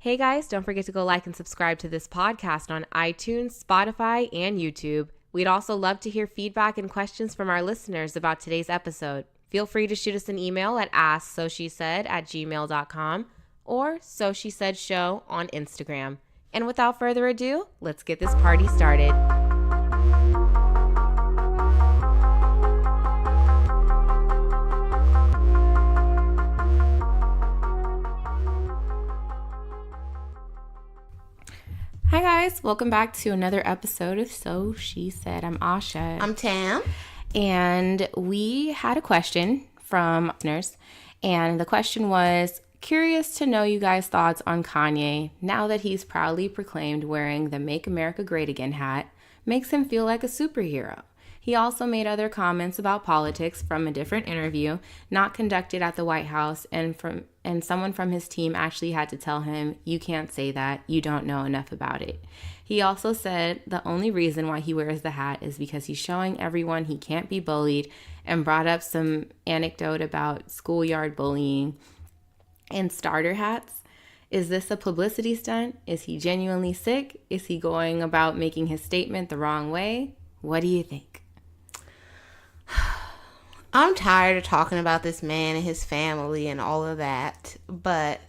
Hey guys, don't forget to go like and subscribe to this podcast on iTunes, Spotify, and YouTube. We'd also love to hear feedback and questions from our listeners about today's episode. Feel free to shoot us an email at askSoSheSaid@gmail.com or SoSheSaidShow on Instagram. And without further ado, let's get this party started. Hi guys, welcome back to another episode of So She Said. I'm Asha. I'm Tam. And we had a question from listeners, and the question was, curious to know you guys' thoughts on Kanye now that he's proudly proclaimed wearing the Make America Great Again hat makes him feel like a superhero. He also made other comments about politics from a different interview, not conducted at the White House, and someone from his team actually had to tell him, you can't say that, you don't know enough about it. He also said the only reason why he wears the hat is because he's showing everyone he can't be bullied, and brought up some anecdote about schoolyard bullying and starter hats. Is this a publicity stunt? Is he genuinely sick? Is he going about making his statement the wrong way? What do you think? I'm tired of talking about this man and his family and all of that, but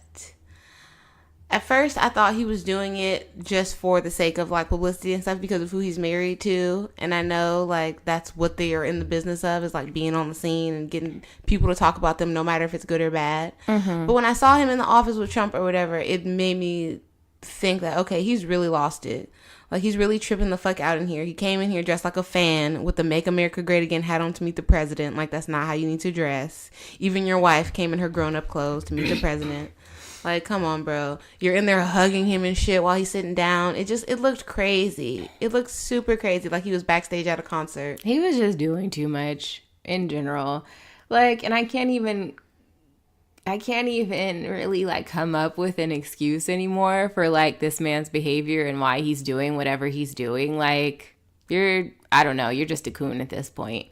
at first I thought he was doing it just for the sake of like publicity and stuff because of who he's married to, and I know like that's what they are in the business of, is like being on the scene and getting people to talk about them no matter if it's good or bad. But when I saw him in the office with Trump or whatever, it made me think that, okay, he's really lost it. Like, he's really tripping the fuck out in here. He came in here dressed like a fan with the Make America Great Again hat on to meet the president. Like, that's not how you need to dress. Even your wife came in her grown-up clothes to meet the president. Like, come on, bro. You're in there hugging him and shit while he's sitting down. It looked crazy. It looked super crazy, like he was backstage at a concert. He was just doing too much in general. Like, and I can't even really like come up with an excuse anymore for like this man's behavior and why he's doing whatever he's doing. Like, you're just a coon at this point.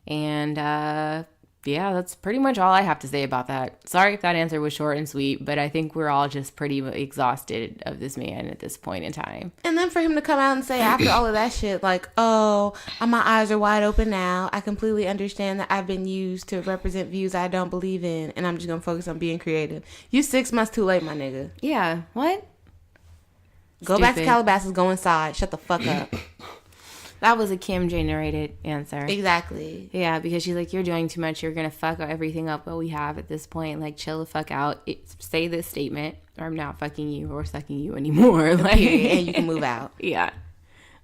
And yeah, that's pretty much all I have to say about that. Sorry if that answer was short and sweet, but I think we're all just pretty exhausted of this man at this point in time. And then for him to come out and say after all of that shit, like, oh, my eyes are wide open now. I completely understand that I've been used to represent views I don't believe in, and I'm just going to focus on being creative. You 6 months too late, my nigga. Yeah, what? Go back to Calabasas, go inside. Shut the fuck up. That was a Kim-generated answer. Exactly. Yeah, because she's like, you're doing too much. You're going to fuck everything up what we have at this point. Like, chill the fuck out. Say this statement, or I'm not fucking you or sucking you anymore. Like, and you can move out. Yeah.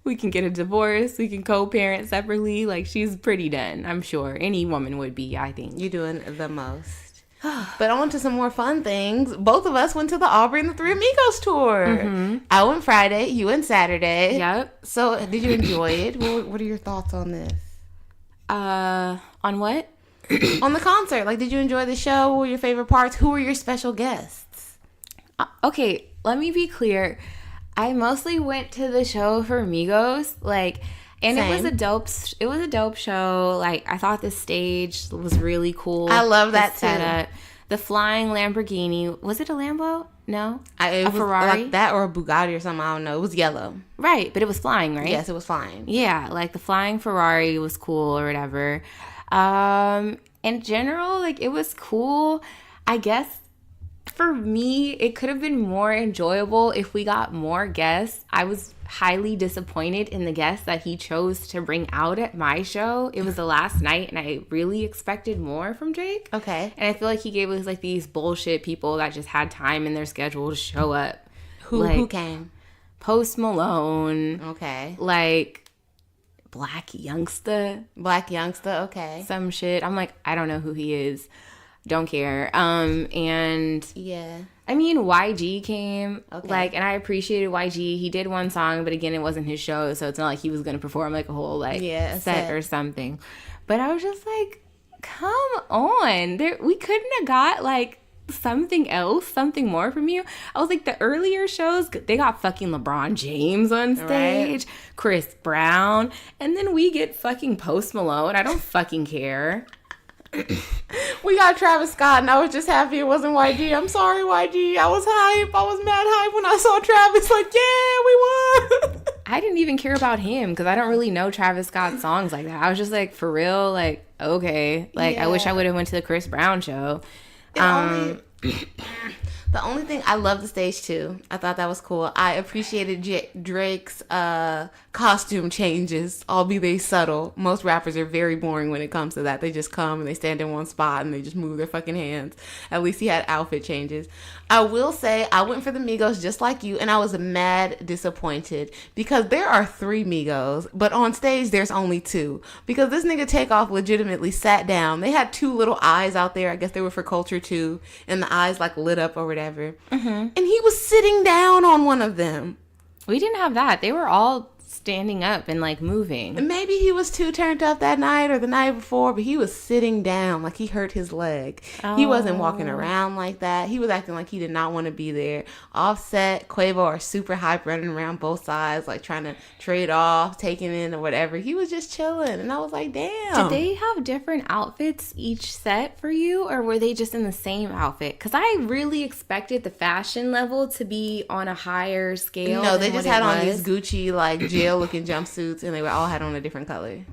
We can get a divorce. We can co-parent separately. Like, she's pretty done, I'm sure. Any woman would be, I think. You're doing the most. But on to some more fun things. Both of us went to the Aubrey and the Three Amigos tour. I went Friday, you went Saturday. Yep. So did you enjoy it? What are your thoughts on this? On what? On the concert. Like, did you enjoy the show? What were your favorite parts? Who were your special guests? Okay, let me be clear. I mostly went to the show for Migos. Like, and Same. It was a dope show. Like, I thought the stage was really cool. I love that setup. The flying Lamborghini. Was it a Lambo? No? A Ferrari? Like that or a Bugatti or something. I don't know. It was yellow. Right, but it was flying, right? Yes, it was flying. Yeah, like the flying Ferrari was cool or whatever. In general, like, it was cool. I guess for me, it could have been more enjoyable if we got more guests. I was highly disappointed in the guests that he chose to bring out at my show. It was the last night, and I really expected more from Drake. Okay. And I feel like he gave us like these bullshit people that just had time in their schedule to show up. Who came? Post Malone. Okay. Like Black Youngsta. Okay. Some shit. I'm like, I don't know who he is. Don't care. And yeah, I mean, YG came. Okay. Like, and I appreciated YG. He did one song, but again, it wasn't his show, so it's not like he was gonna perform like a whole set or something. But I was just like, come on, we couldn't have got like something else, something more from you. I was like, the earlier shows, they got fucking LeBron James on stage, right. Chris Brown, and then we get fucking Post Malone. I don't fucking care. We got Travis Scott, and I was just happy it wasn't YG. I'm sorry, YG. I was hype. I was mad hype I saw Travis like, yeah, we won. I didn't even care about him because I don't really know Travis Scott songs like that. I was just like, for real, like, okay. Like, I wish I would have went to the Chris Brown show. The only thing, I love the stage too. I thought that was cool. I appreciated Drake's costume changes, albeit they subtle. Most rappers are very boring when it comes to that. They just come and they stand in one spot and they just move their fucking hands. At least he had outfit changes. I will say, I went for the Migos just like you, and I was mad disappointed because there are 3 Migos, but on stage there's only 2. Because this nigga TakeOff legitimately sat down. They had 2 little eyes out there. I guess they were for culture too, and the eyes like lit up or whatever. And he was sitting down on one of them. We didn't have that. They were all standing up and like moving. Maybe he was too turned up that night or the night before, but he was sitting down like he hurt his leg. He wasn't walking around like that. He was acting like he did not want to be there. Offset, Quavo are super hype, running around both sides, like trying to trade off, taking in or whatever. He was just chilling, and I was like, damn. Did they have different outfits each set for you, or were they just in the same outfit? Because I really expected the fashion level to be on a higher scale. No, they just had on these Gucci like jail looking jumpsuits, and they were all had on a different color.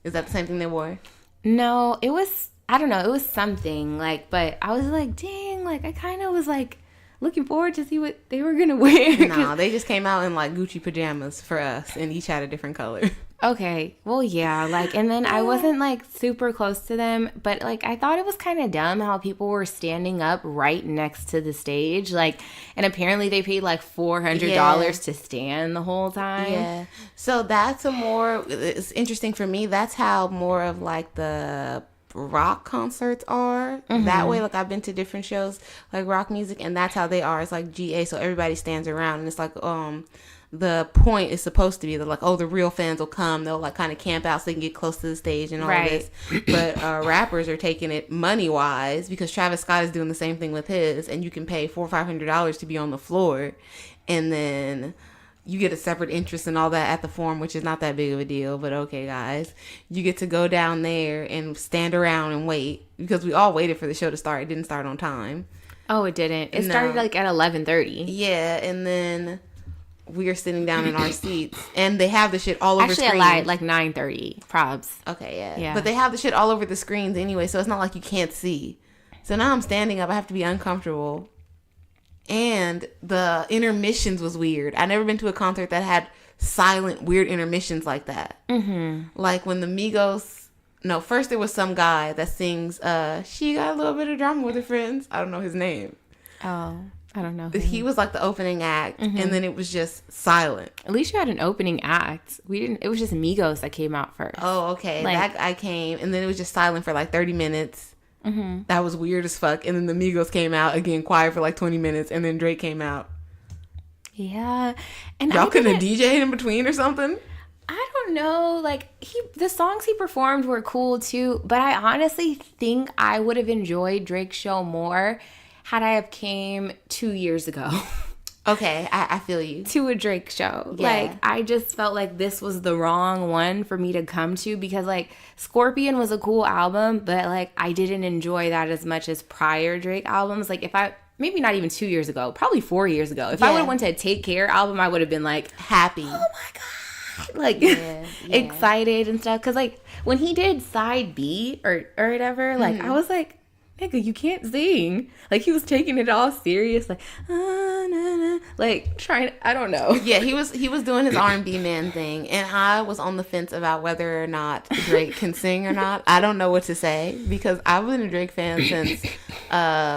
Is that the same thing they wore? No, it was, I don't know, it was something like, but I was like, dang, like I kind of was like looking forward to see what they were gonna wear. No, they just came out in like Gucci pajamas for us, and each had a different color. Okay, well, yeah, like, and then I wasn't like super close to them, but like I thought it was kind of dumb how people were standing up right next to the stage, like, and apparently they paid like $400 to stand the whole time. Yeah, so that's it's interesting for me. That's how more of like the rock concerts are that way. Like I've been to different shows like rock music, and that's how they are. It's like GA, so everybody stands around, and it's like the point is supposed to be that like, oh, the real fans will come, they'll like kind of camp out so they can get close to the stage and all this. But rappers are taking it money wise, because Travis Scott is doing the same thing with his, and you can pay $400 or $500 to be on the floor, and then you get a separate interest and all that at the Forum, which is not that big of a deal, but okay, guys. You get to go down there and stand around and wait, because we all waited for the show to start. It didn't start on time. Oh, it didn't. It started like at 11:30. Yeah, and then we are sitting down in our seats, and they have the shit all over screens. Actually, I lied, like 9:30. Probs. Okay, yeah. But they have the shit all over the screens anyway, so it's not like you can't see. So now I'm standing up. I have to be uncomfortable. And the intermissions was weird. I've never been to a concert that had silent, weird intermissions like that. Like when the Migos... No, first there was some guy that sings, she got a little bit of drama with her friends. I don't know his name. Oh, I don't know. He was like the opening act, and then it was just silent. At least you had an opening act. We didn't. It was just Migos that came out first. Oh, okay. Like, that guy came, and then it was just silent for like 30 minutes. That was weird as fuck. And then the Migos came out again, quiet for like 20 minutes, and then Drake came out. Yeah, and y'all couldn't have DJ'd in between or something? I don't know. Like the songs he performed were cool too, but I honestly think I would have enjoyed Drake's show more had I have came 2 years ago. Okay, I feel you. To a Drake show. Yeah. Like, I just felt like this was the wrong one for me to come to, because, like, Scorpion was a cool album, but, like, I didn't enjoy that as much as prior Drake albums. Like, if I, maybe not even 2 years ago, probably 4 years ago, if I would have went to a Take Care album, I would have been, like, happy. Oh, my God. Like, excited and stuff. Because, like, when he did Side B or whatever, like, I was like, nigga, you can't sing. Like, he was taking it all serious, like, nah, nah. Like, trying, I don't know. Yeah, he was doing his R&B man thing, and I was on the fence about whether or not Drake can sing or not. I don't know what to say, because I've been a Drake fan since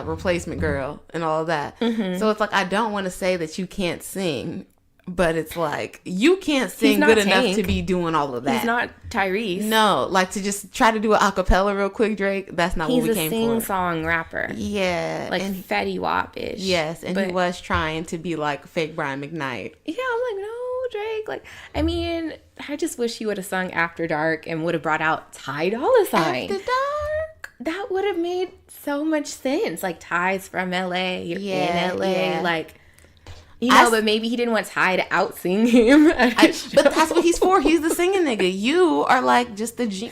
Replacement Girl and all of that. So it's like, I don't want to say that you can't sing, but it's like, you can't sing good enough to be doing all of that. He's not Tyrese. No, like to just try to do an acapella real quick, Drake, that's not what we came for. He's a sing-song rapper. Yeah. Like Fetty Wap-ish. Yes, and he was trying to be like fake Brian McKnight. Yeah, I'm like, no, Drake. Like, I mean, I just wish he would have sung After Dark and would have brought out Ty Dolla $ign. After Dark? That would have made so much sense. Like, Ty's from LA. You're in LA. Yeah. Like... You know, but maybe he didn't want Ty to out-sing him. But that's what he's for. He's the singing nigga. You are like just the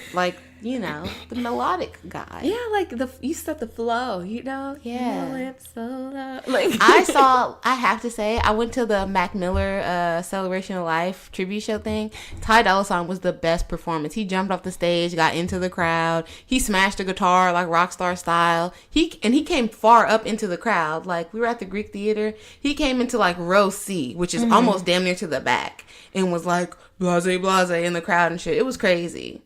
you know, the melodic guy. Yeah, like you set the flow, you know? Yeah. Lips so low. Like I have to say, I went to the Mac Miller Celebration of Life tribute show thing. Ty Dolla $ign was the best performance. He jumped off the stage, got into the crowd. He smashed a guitar like rock star style. He came far up into the crowd. Like, we were at the Greek Theater. He came into like row C, which is almost damn near to the back, and was like blase blase in the crowd and shit. It was crazy.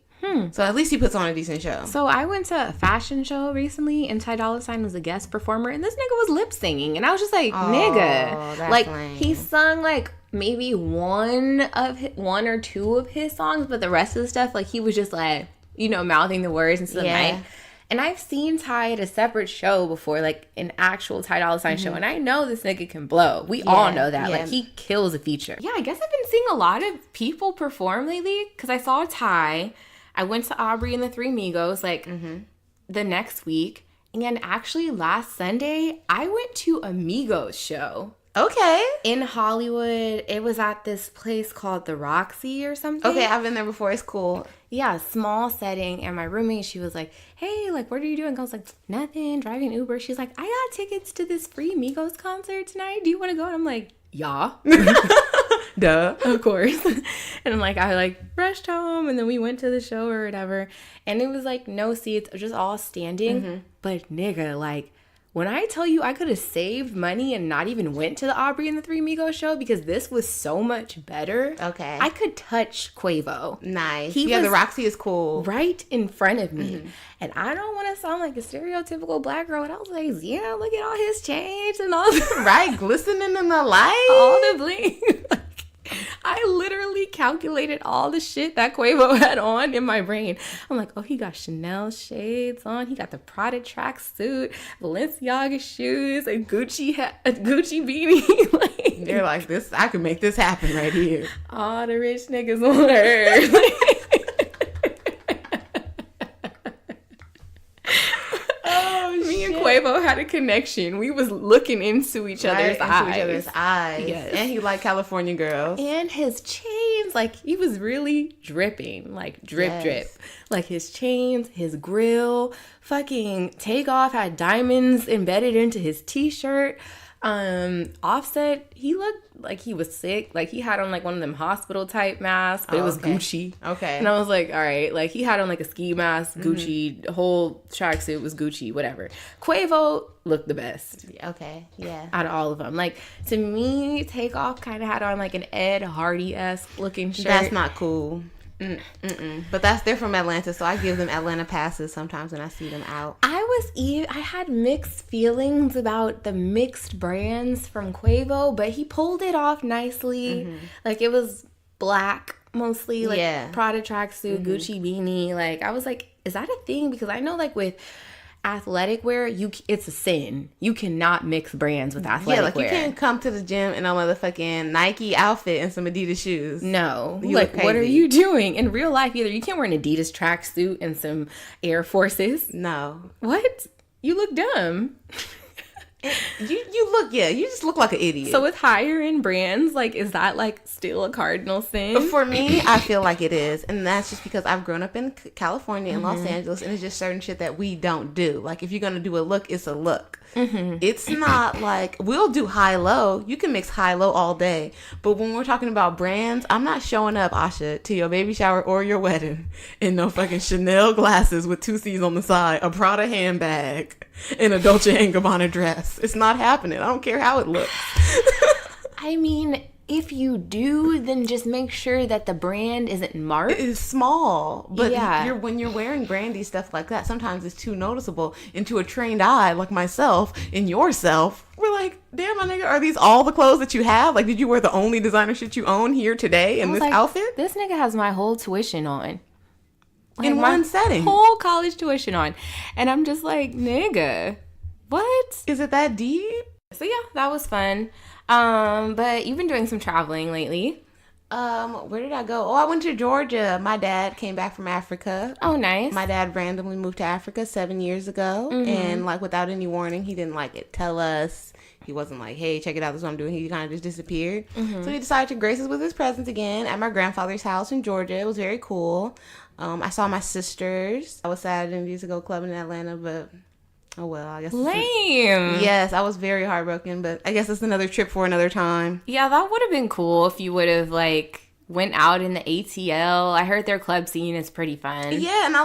So at least he puts on a decent show. So I went to a fashion show recently, and Ty Dolla $ign was a guest performer, and this nigga was lip singing, and I was just like, nigga, that's like lame. he sung like maybe one or two of his songs, but the rest of the stuff, like he was just like, you know, mouthing the words into the mic. And I've seen Ty at a separate show before, like an actual Ty Dolla $ign show, and I know this nigga can blow. We all know that. Like, he kills a feature. Yeah, I guess I've been seeing a lot of people perform lately, because I saw Ty. I went to Aubrey and the Three Migos, like, the next week. And actually, last Sunday, I went to a Migos show. Okay. In Hollywood. It was at this place called the Roxy or something. Okay, I've been there before. It's cool. Yeah, small setting. And my roommate, she was like, hey, like, what are you doing? I was like, nothing, driving Uber. She's like, I got tickets to this free Migos concert tonight. Do you want to go? And I'm like, yeah. Duh. Of course. And like, I like rushed home, and then we went to the show or whatever. And it was like no seats, just all standing. But nigga, like, when I tell you I could have saved money and not even went to the Aubrey and the Three Migos show because this was so much better. Okay. I could touch Quavo. Nice. The Roxy is cool. Right in front of me. And I don't want to sound like a stereotypical black girl. And I was like, yeah, look at all his chains and all the right, glistening in the light. All the bling. I literally calculated all the shit that Quavo had on in my brain. I'm like, oh, he got Chanel shades on. He got the Prada tracksuit, Balenciaga shoes, a Gucci hat, a Gucci beanie. Like, they're like, this, I could make this happen right here. All the rich niggas on earth. Quavo had a connection. We was looking into each other's eyes. Yes. And he liked California girls. And his chains, like, he was really dripping. Like, drip. Like, his chains, his grill, fucking TakeOff had diamonds embedded into his t-shirt. Offset, he looked like he was sick. Like, he had on like one of them hospital type masks, but it was Gucci. Okay. And I was like, all right. Like, he had on like a ski mask, Gucci, the whole tracksuit was Gucci, whatever. Quavo looked the best. Okay. Yeah. Out of all of them. Like, to me, TakeOff kind of had on like an Ed Hardy-esque looking shirt. That's not cool. But they're from Atlanta, so I give them Atlanta passes sometimes when I see them out. I had mixed feelings about the mixed brands from Quavo, but he pulled it off nicely. Like, it was black mostly, like Prada tracksuit, Gucci beanie. Like, I was like, is that a thing? Because I know, like, with athletic wear, it's a sin. You cannot mix brands with athletic wear. You can't come to the gym in a motherfucking Nike outfit and some Adidas shoes. No. Like, what are you doing? In real life, either you can't wear an Adidas tracksuit and some Air Forces. No. What? You look dumb. You just look like an idiot. So with higher end brands, like, is that like still a cardinal sin? For me, I feel like it is, and that's just because I've grown up in California and Los Angeles, and it's just certain shit that we don't do. Like, if you're gonna do a look, it's a look. It's not like we'll do high low. You can mix high low all day, but when we're talking about brands, I'm not showing up, Asha, to your baby shower or your wedding in no fucking Chanel glasses with 2 C's on the side, a Prada handbag, and a Dolce & Gabbana dress. It's not happening. I don't care how it looks. I mean, if you do, then just make sure that the brand isn't marked. It is small, but when you're wearing brandy stuff like that, sometimes it's too noticeable. And to a trained eye like myself and yourself, we're like, damn, my nigga, are these all the clothes that you have? Like, did you wear the only designer shit you own here today in this outfit? This nigga has my whole tuition on. Like, in one setting. Whole college tuition on. And I'm just like, nigga, what? Is it that deep? So yeah, that was fun. But you've been doing some traveling lately. Where did I go? Oh, I went to Georgia. My dad came back from Africa. Oh, nice. My dad randomly moved to Africa 7 years ago. And like, without any warning, he didn't tell us. He wasn't like, hey, check it out, this is what I'm doing. He kind of just disappeared. So he decided to grace us with his presence again at my grandfather's house in Georgia. It was very cool. I saw my sisters. I was sad I didn't get to go clubbing in Atlanta, but oh well, I guess. Lame. Yes, I was very heartbroken, but I guess it's another trip for another time. Yeah, that would have been cool if you would have, like, went out in the ATL. I heard their club scene is pretty fun. Yeah, and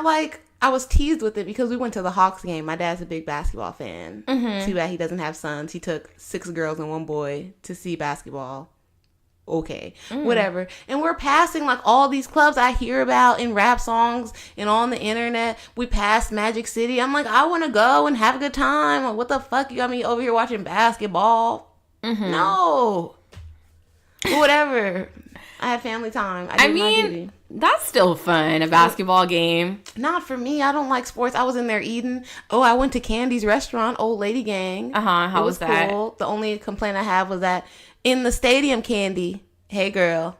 I was teased with it because we went to the Hawks game. My dad's a big basketball fan. Too bad he doesn't have sons. He took 6 girls and 1 boy to see basketball. Okay, whatever. And we're passing like all these clubs I hear about in rap songs and on the internet. We passed Magic City. I'm like, I want to go and have a good time. Like, what the fuck? You got me over here watching basketball? No. But whatever. I had family time. I did my duty. That's still fun, a basketball game. Not for me. I don't like sports. I was in there eating. Oh, I went to Candy's restaurant, Old Lady Gang. How was that? Cool. The only complaint I have was that in the stadium, Candy, hey girl,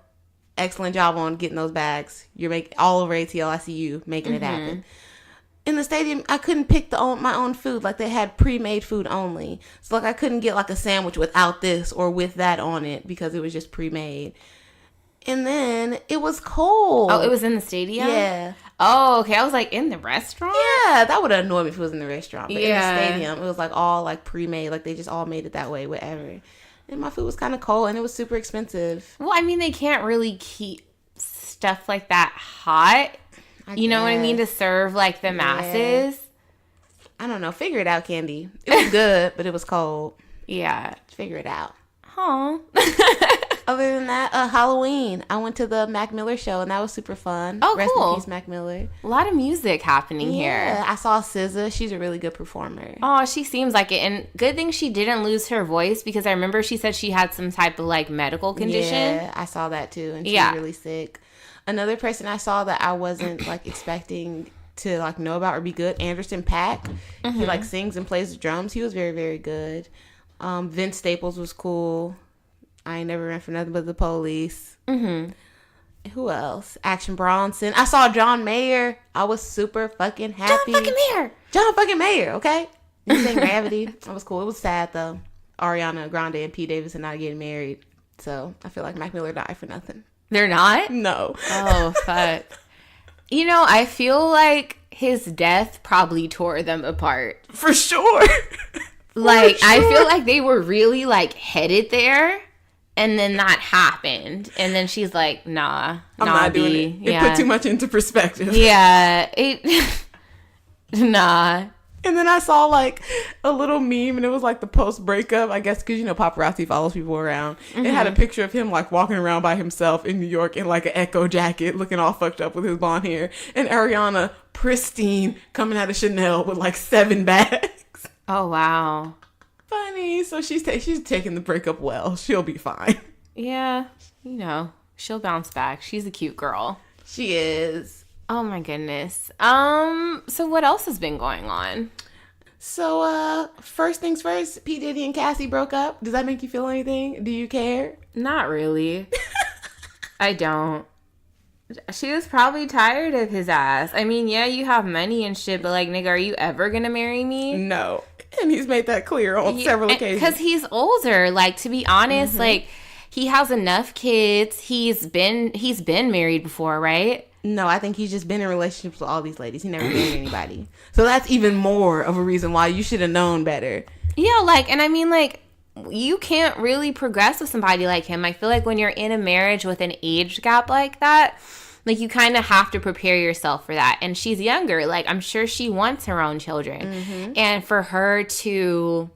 excellent job on getting those bags. You're making all over ATL. I see you making it happen. In the stadium, I couldn't pick my own food. Like, they had pre-made food only. So, like, I couldn't get, like, a sandwich without this or with that on it because it was just pre-made. And then it was cold. Oh, it was in the stadium? Yeah. Oh, okay. I was like, in the restaurant? Yeah, that would have annoyed me if it was in the restaurant. But in the stadium, it was like all like pre-made. Like, they just all made it that way, whatever. And my food was kind of cold and it was super expensive. Well, I mean, they can't really keep stuff like that hot. You know what I mean? To serve like the masses. I don't know. Figure it out, Candy. It was good, but it was cold. Yeah. Figure it out. Huh. Other than that, Halloween. I went to the Mac Miller show, and that was super fun. Oh, Rest cool. in peace, Mac Miller. A lot of music happening here. I saw SZA. She's a really good performer. Oh, she seems like it. And good thing she didn't lose her voice, because I remember she said she had some type of, like, medical condition. Yeah, I saw that, too, and she was really sick. Another person I saw that I wasn't, like, expecting to, like, know about or be good, Anderson .Paak. He, like, sings and plays the drums. He was very, very good. Vince Staples was cool. I ain't never ran for nothing but the police. Who else? Action Bronson. I saw John Mayer. I was super fucking happy. John fucking Mayer, okay? He sang Gravity. That was cool. It was sad, though. Ariana Grande and Pete Davidson not getting married. So, I feel like Mac Miller died for nothing. They're not? No. Oh, fuck. You know, I feel like his death probably tore them apart. For sure. Like, I feel like they were really, like, headed there. And then that happened. And then she's like, nah. I'm not doing it. It put too much into perspective. Yeah. Nah. And then I saw, like, a little meme, and it was, like, the post-breakup, I guess, because, you know, paparazzi follows people around. It had a picture of him, like, walking around by himself in New York in, like, an Echo jacket, looking all fucked up with his blonde hair. And Ariana, pristine, coming out of Chanel with, like, 7 bags. Oh, wow. Funny. So she's taking the breakup well. She'll be fine. Yeah. You know, she'll bounce back. She's a cute girl. She is. Oh my goodness. So what else has been going on? So, first things first, P. Diddy and Cassie broke up. Does that make you feel anything? Do you care? Not really. I don't. She was probably tired of his ass. I mean, yeah, you have money and shit, but like, nigga, are you ever gonna marry me? No. And he's made that clear on several occasions. Because he's older. Like, to be honest, like, he has enough kids. He's been married before, right? No, I think he's just been in relationships with all these ladies. He never married anybody. So that's even more of a reason why you should have known better. Yeah, like, and I mean, like, you can't really progress with somebody like him. I feel like when you're in a marriage with an age gap like that, like, you kind of have to prepare yourself for that. And she's younger. Like, I'm sure she wants her own children. And for her to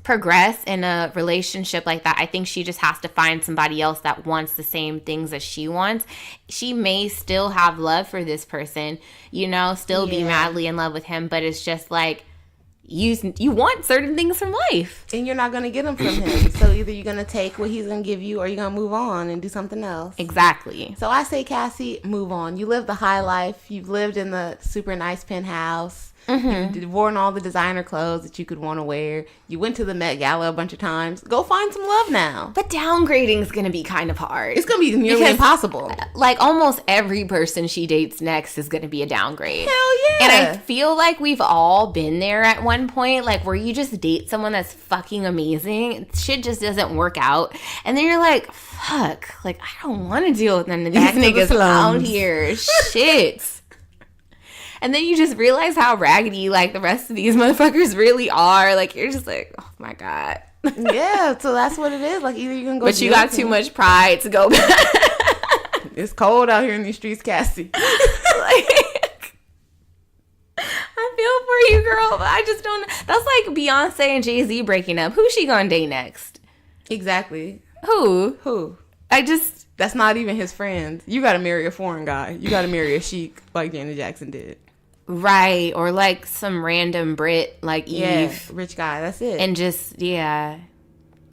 progress in a relationship like that, I think she just has to find somebody else that wants the same things as she wants. She may still have love for this person, you know, still be madly in love with him. But it's just like, you want certain things from life. And you're not going to get them from him. So either you're going to take what he's going to give you or you're going to move on and do something else. Exactly. So I say, Cassie, move on. You live the high life. You've lived in the super nice penthouse. You've worn all the designer clothes that you could want to wear. You went to the Met Gala a bunch of times. Go find some love now. But downgrading is going to be kind of hard. It's going to be nearly impossible. Like, almost every person she dates next is going to be a downgrade. Hell yeah. And I feel like we've all been there at one point, like, where you just date someone that's fucking amazing. Shit just doesn't work out. And then you're like, fuck. Like, I don't want to deal with none of these niggas out here. Shit. And then you just realize how raggedy, like, the rest of these motherfuckers really are. Like, you're just like, oh, my God. Yeah, so that's what it is. Like, either you can go... But you got too much pride to go back. It's cold out here in these streets, Cassie. Like, I feel for you, girl, but I just don't... That's like Beyonce and Jay-Z breaking up. Who's she gonna date next? Exactly. Who? That's not even his friends. You gotta marry a foreign guy. You gotta marry a sheik like Janet Jackson did. Right, or like some random Brit like Eve. Rich guy, that's it. And just, yeah.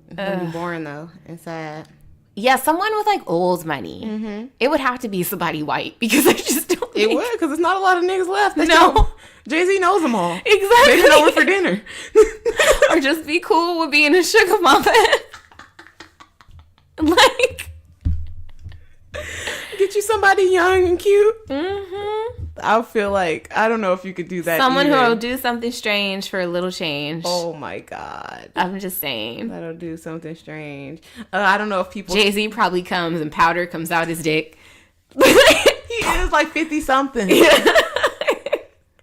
It's gonna be boring though, and sad. Yeah, someone with like old money. Mm-hmm. It would have to be somebody white because I just don't It would, because there's not a lot of niggas left. No. Jay-Z knows them all. Exactly. They come over for dinner. Or just be cool with being a sugar mama. Like... Get you somebody young and cute. Mm-hmm. I feel like, I don't know if you could do that. Someone either. who will do something strange for a little change. Oh my God. I'm just saying. That'll do something strange. I don't know if people... Jay-Z probably comes and powder comes out his dick. He is like 50 something. Yeah.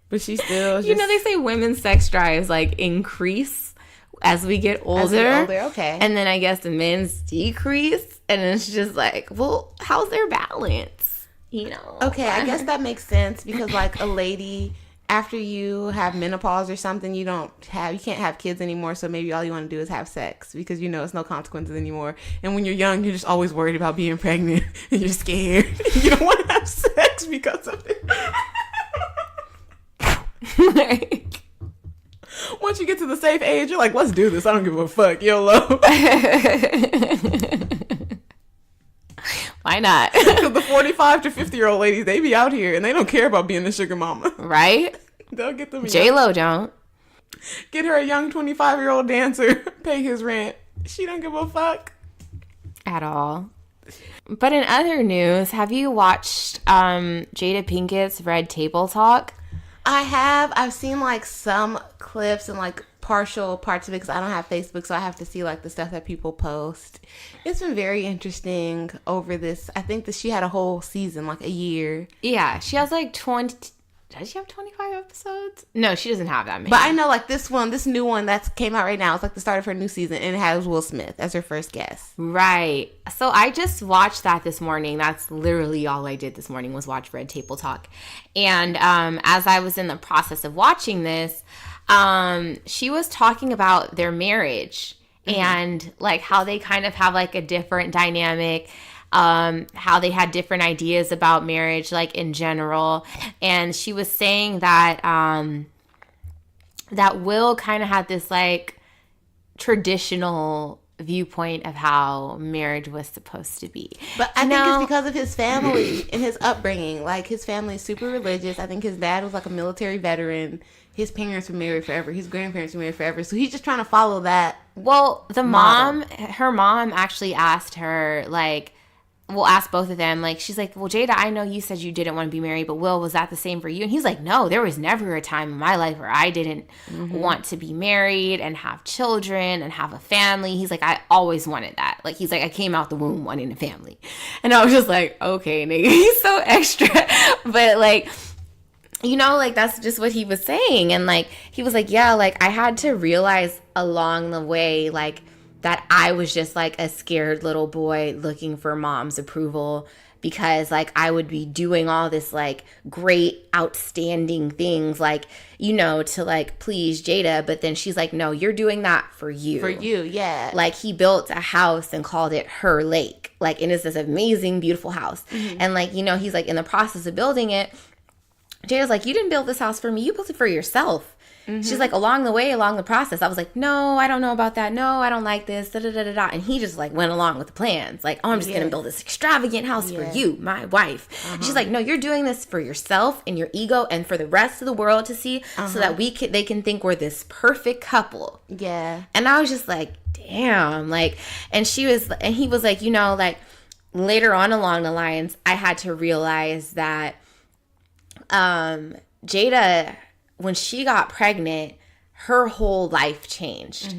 But she still just... You know, they say women's sex drives like increase as we get older. Okay. And then I guess the men's decrease. And it's just like, well, how's their balance? You know? Okay, I guess that makes sense because like a lady, after you have menopause or something, you can't have kids anymore. So maybe all you want to do is have sex because you know it's no consequences anymore. And when you're young, you're just always worried about being pregnant and you're scared. You don't want to have sex because of it. Like, once you get to the safe age, you're like, let's do this. I don't give a fuck. YOLO. Why not? Because the 45 to 50-year-old ladies, they be out here and they don't care about being the sugar mama. Right? They'll get them. J-Lo don't. Get her a young 25-year-old dancer, pay his rent. She don't give a fuck. At all. But in other news, have you watched Jada Pinkett's Red Table Talk? I have. I've seen like some clips and like partial parts of it because I don't have Facebook, so I have to see like the stuff that people post. It's been very interesting over this. I think that she had a whole season, like a year. Yeah, she has like 20. Does she have 25 episodes? No, she doesn't have that many. But I know like this new one that came out right now. It's like the start of her new season, and it has Will Smith as her first guest. Right. So I just watched that this morning. That's literally all I did this morning was watch Red Table Talk. And as I was in the process of watching this, she was talking about their marriage and like how they kind of have like a different dynamic. How they had different ideas about marriage, like in general. And she was saying that that Will kind of had this like traditional viewpoint of how marriage was supposed to be. But I think it's because of his family and his upbringing. Like his family is super religious. I think his dad was like a military veteran. His parents were married forever. His grandparents were married forever. So he's just trying to follow that. Well, her mom actually asked her like, we'll ask both of them. Like, she's like, well, Jada, I know you said you didn't want to be married, but Will, was that the same for you? And he's like, no, there was never a time in my life where I didn't want to be married and have children and have a family. He's like, I always wanted that. Like, he's like, I came out the womb wanting a family. And I was just like, okay, nigga, he's so extra. But like, you know, like, that's just what he was saying. And like, he was like, yeah, like, I had to realize along the way, like, that I was just like a scared little boy looking for mom's approval because like I would be doing all this like great outstanding things like, you know, to like please Jada. But then she's like, no, you're doing that for you. For you, yeah. Like he built a house and called it Her Lake. Like, and it's this amazing, beautiful house. Mm-hmm. And like, you know, he's like in the process of building it. Jada's like, you didn't build this house for me. You built it for yourself. She's like, along the process, I was like, no, I don't know about that. No, I don't like this. Da, da, da, da, da. And he just like went along with the plans. Like, oh, I'm just going to build this extravagant house for you, my wife. And she's like, no, you're doing this for yourself and your ego and for the rest of the world to see so that they can think we're this perfect couple. Yeah. And I was just like, damn. Like, and he was like, you know, like later on along the lines, I had to realize that Jada, when she got pregnant, her whole life changed.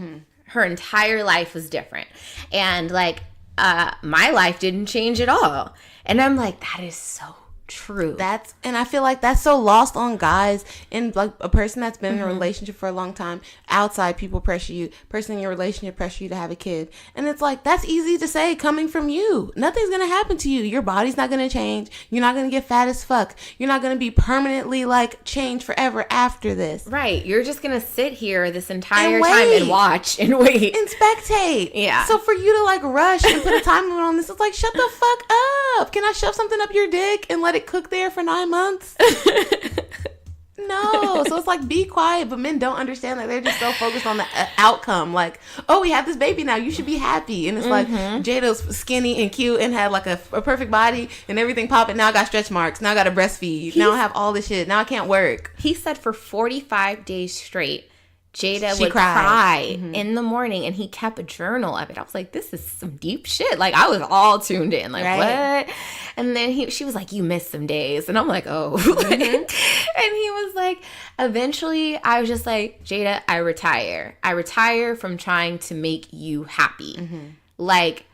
Her entire life was different. And like, my life didn't change at all. And I'm like, that is so true. And I feel like that's so lost on guys, and like a person that's been in a relationship for a long time. Outside people pressure you, person in your relationship pressure you to have a kid, and it's like, that's easy to say coming from you. Nothing's gonna happen to you. Your body's not gonna change. You're not gonna get fat as fuck. You're not gonna be permanently like changed forever after this. Right. You're just gonna sit here this entire time and watch and wait and spectate. Yeah. So for you to like rush and put a time limit on this, it's like, shut the fuck up. Can I shove something up your dick and let it cook there for 9 months? No. So it's like, be quiet. But men don't understand that. They're just so focused on the outcome. Like, oh, we have this baby now, you should be happy. And it's like, Jada's skinny and cute and had like a perfect body and everything popping. Now I got stretch marks. Now I got to breastfeed. Now I have all this shit. Now I can't work. He said for 45 days straight, Jada would cry in the morning, and he kept a journal of it. I was like, this is some deep shit. Like, I was all tuned in. Like, what? And then she was like, you missed some days. And I'm like, oh. And he was like, eventually, I was just like, Jada, I retire. I retire from trying to make you happy. Like,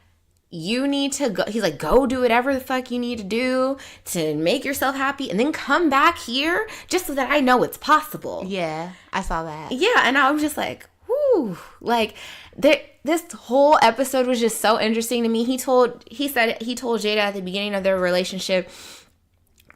you need to go. He's like, go do whatever the fuck you need to do to make yourself happy, and then come back here just so that I know it's possible. Yeah, I saw that. Yeah, and I was just like, whoo. Like, this whole episode was just so interesting to me. He told Jada at the beginning of their relationship,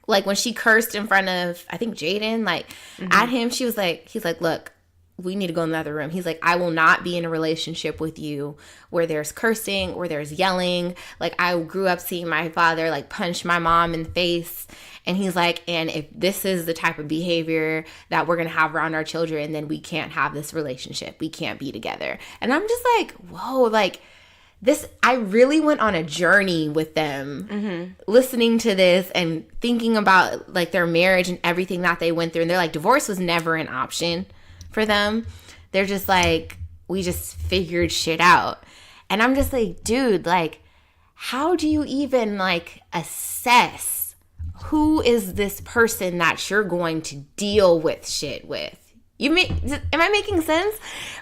like when she cursed in front of, I think, Jaden, like at him, he's like, look, we need to go in the other room. He's like, I will not be in a relationship with you where there's cursing, where there's yelling. Like, I grew up seeing my father like punch my mom in the face. And he's like, and if this is the type of behavior that we're going to have around our children, then we can't have this relationship. We can't be together. And I'm just like, whoa, like this, I really went on a journey with them listening to this and thinking about like their marriage and everything that they went through. And they're like, divorce was never an option for them. They're just like, we just figured shit out. And I'm just like, dude, like, how do you even like assess who is this person that you're going to deal with shit with? Am I making sense?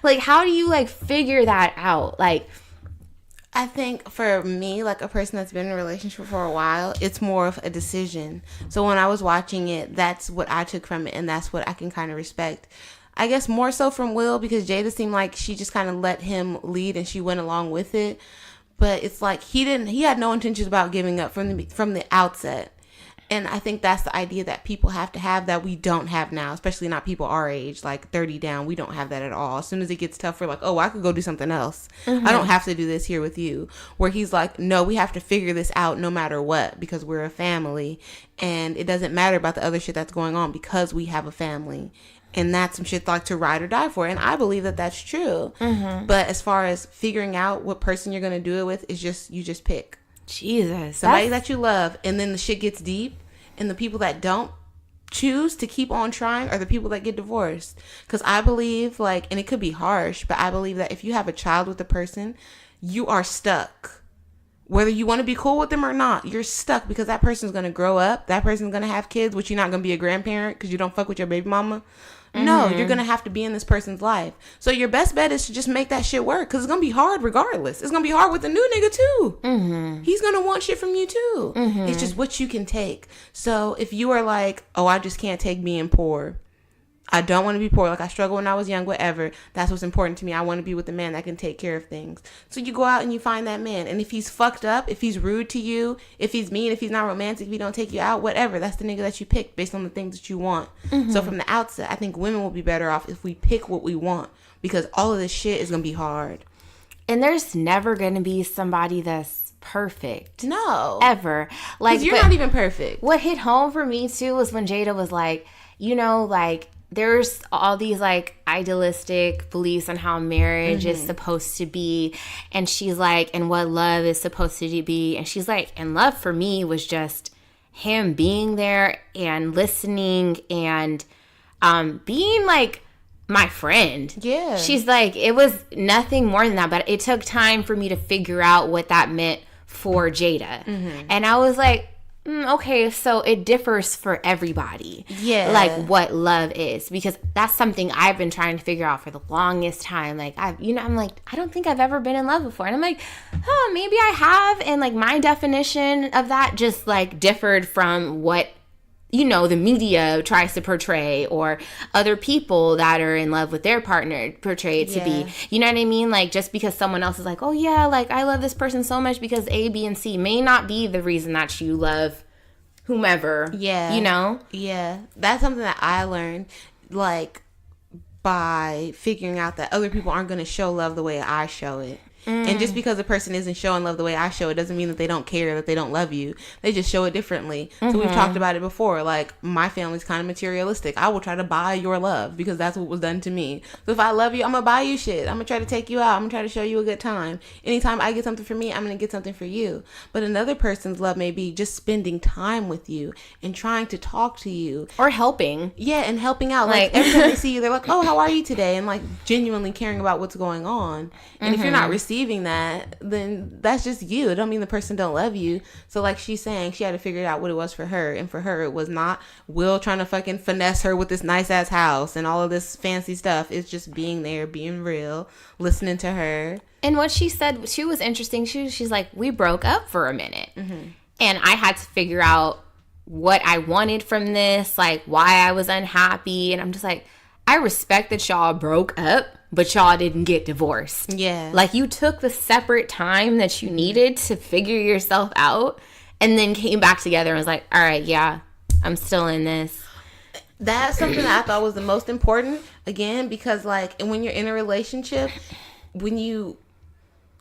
Like, how do you like figure that out? Like, I think for me, like a person that's been in a relationship for a while, it's more of a decision. So when I was watching it, that's what I took from it, and that's what I can kind of respect. I guess more so from Will, because Jada seemed like she just kind of let him lead and she went along with it. But it's like he had no intentions about giving up from the outset. And I think that's the idea that people have to have that we don't have now, especially not people our age, like 30 down. We don't have that at all. As soon as it gets tough, we're like, oh, I could go do something else. I don't have to do this here with you. Where he's like, no, we have to figure this out no matter what, because we're a family. And it doesn't matter about the other shit that's going on because we have a family. And that's some shit like to ride or die for. And I believe that that's true. But as far as figuring out what person you're going to do it with, is just, you just pick. Jesus. Somebody that you love. And then the shit gets deep. And the people that don't choose to keep on trying are the people that get divorced. Because I believe, like, and it could be harsh, but I believe that if you have a child with a person, you are stuck. Whether you want to be cool with them or not, you're stuck, because that person's going to grow up. That person's going to have kids, which you're not going to be a grandparent because you don't fuck with your baby mama. No, you're going to have to be in this person's life. So your best bet is to just make that shit work, because it's going to be hard regardless. It's going to be hard with the new nigga too. He's going to want shit from you too. It's just what you can take. So if you are like, oh, I just can't take being poor. I don't want to be poor. Like, I struggled when I was young, whatever. That's what's important to me. I want to be with a man that can take care of things. So you go out and you find that man. And if he's fucked up, if he's rude to you, if he's mean, if he's not romantic, if he don't take you out, whatever, that's the nigga that you picked based on the things that you want. So from the outset, I think women will be better off if we pick what we want, because all of this shit is going to be hard. And there's never going to be somebody that's perfect. No. Ever. Like, you're not even perfect. What hit home for me, too, was when Jada was like, you know, like, there's all these, like, idealistic beliefs on how marriage is supposed to be. And she's like, and what love is supposed to be. And she's like, and love for me was just him being there and listening and being, like, my friend. Yeah. She's like, it was nothing more than that, but it took time for me to figure out what that meant for Jada. And I was like, okay, so it differs for everybody. Yeah. Like what love is, because that's something I've been trying to figure out for the longest time. Like I'm like, I don't think I've ever been in love before. And I'm like, maybe I have. And like my definition of that just like differed from what, you know, the media tries to portray, or other people that are in love with their partner portray it to be. You know what I mean? Like, just because someone else is like, oh yeah, like I love this person so much because A, B, and C may not be the reason that you love whomever. Yeah. You know? Yeah. That's something that I learned, like, by figuring out that other people aren't going to show love the way I show it. And just because a person isn't showing love the way I show it doesn't mean that they don't care, that they don't love you. They just show it differently. So we've talked about it before. Like, my family's kind of materialistic. I will try to buy your love because that's what was done to me. So if I love you, I'm going to buy you shit. I'm going to try to take you out. I'm going to try to show you a good time. Anytime I get something for me, I'm going to get something for you. But another person's love may be just spending time with you and trying to talk to you. Or helping. Yeah, and helping out. Like, every time they see you, they're like, oh, how are you today? And, like, genuinely caring about what's going on. And if you're not receiving that, then that's just you. It don't mean the person don't love you. So like she's saying, she had to figure out what it was for her, and for her it was not Will trying to fucking finesse her with this nice ass house and all of this fancy stuff. It's just being there, being real, listening to her. And what she said, she was interesting. She's like, we broke up for a minute, and I had to figure out what I wanted from this, like why I was unhappy. And I'm just like, I respect that y'all broke up, but y'all didn't get divorced. Yeah. Like, you took the separate time that you needed to figure yourself out, and then came back together and was like, all right, yeah, I'm still in this. That's something that I thought was the most important, again, because, like, and when you're in a relationship, when you,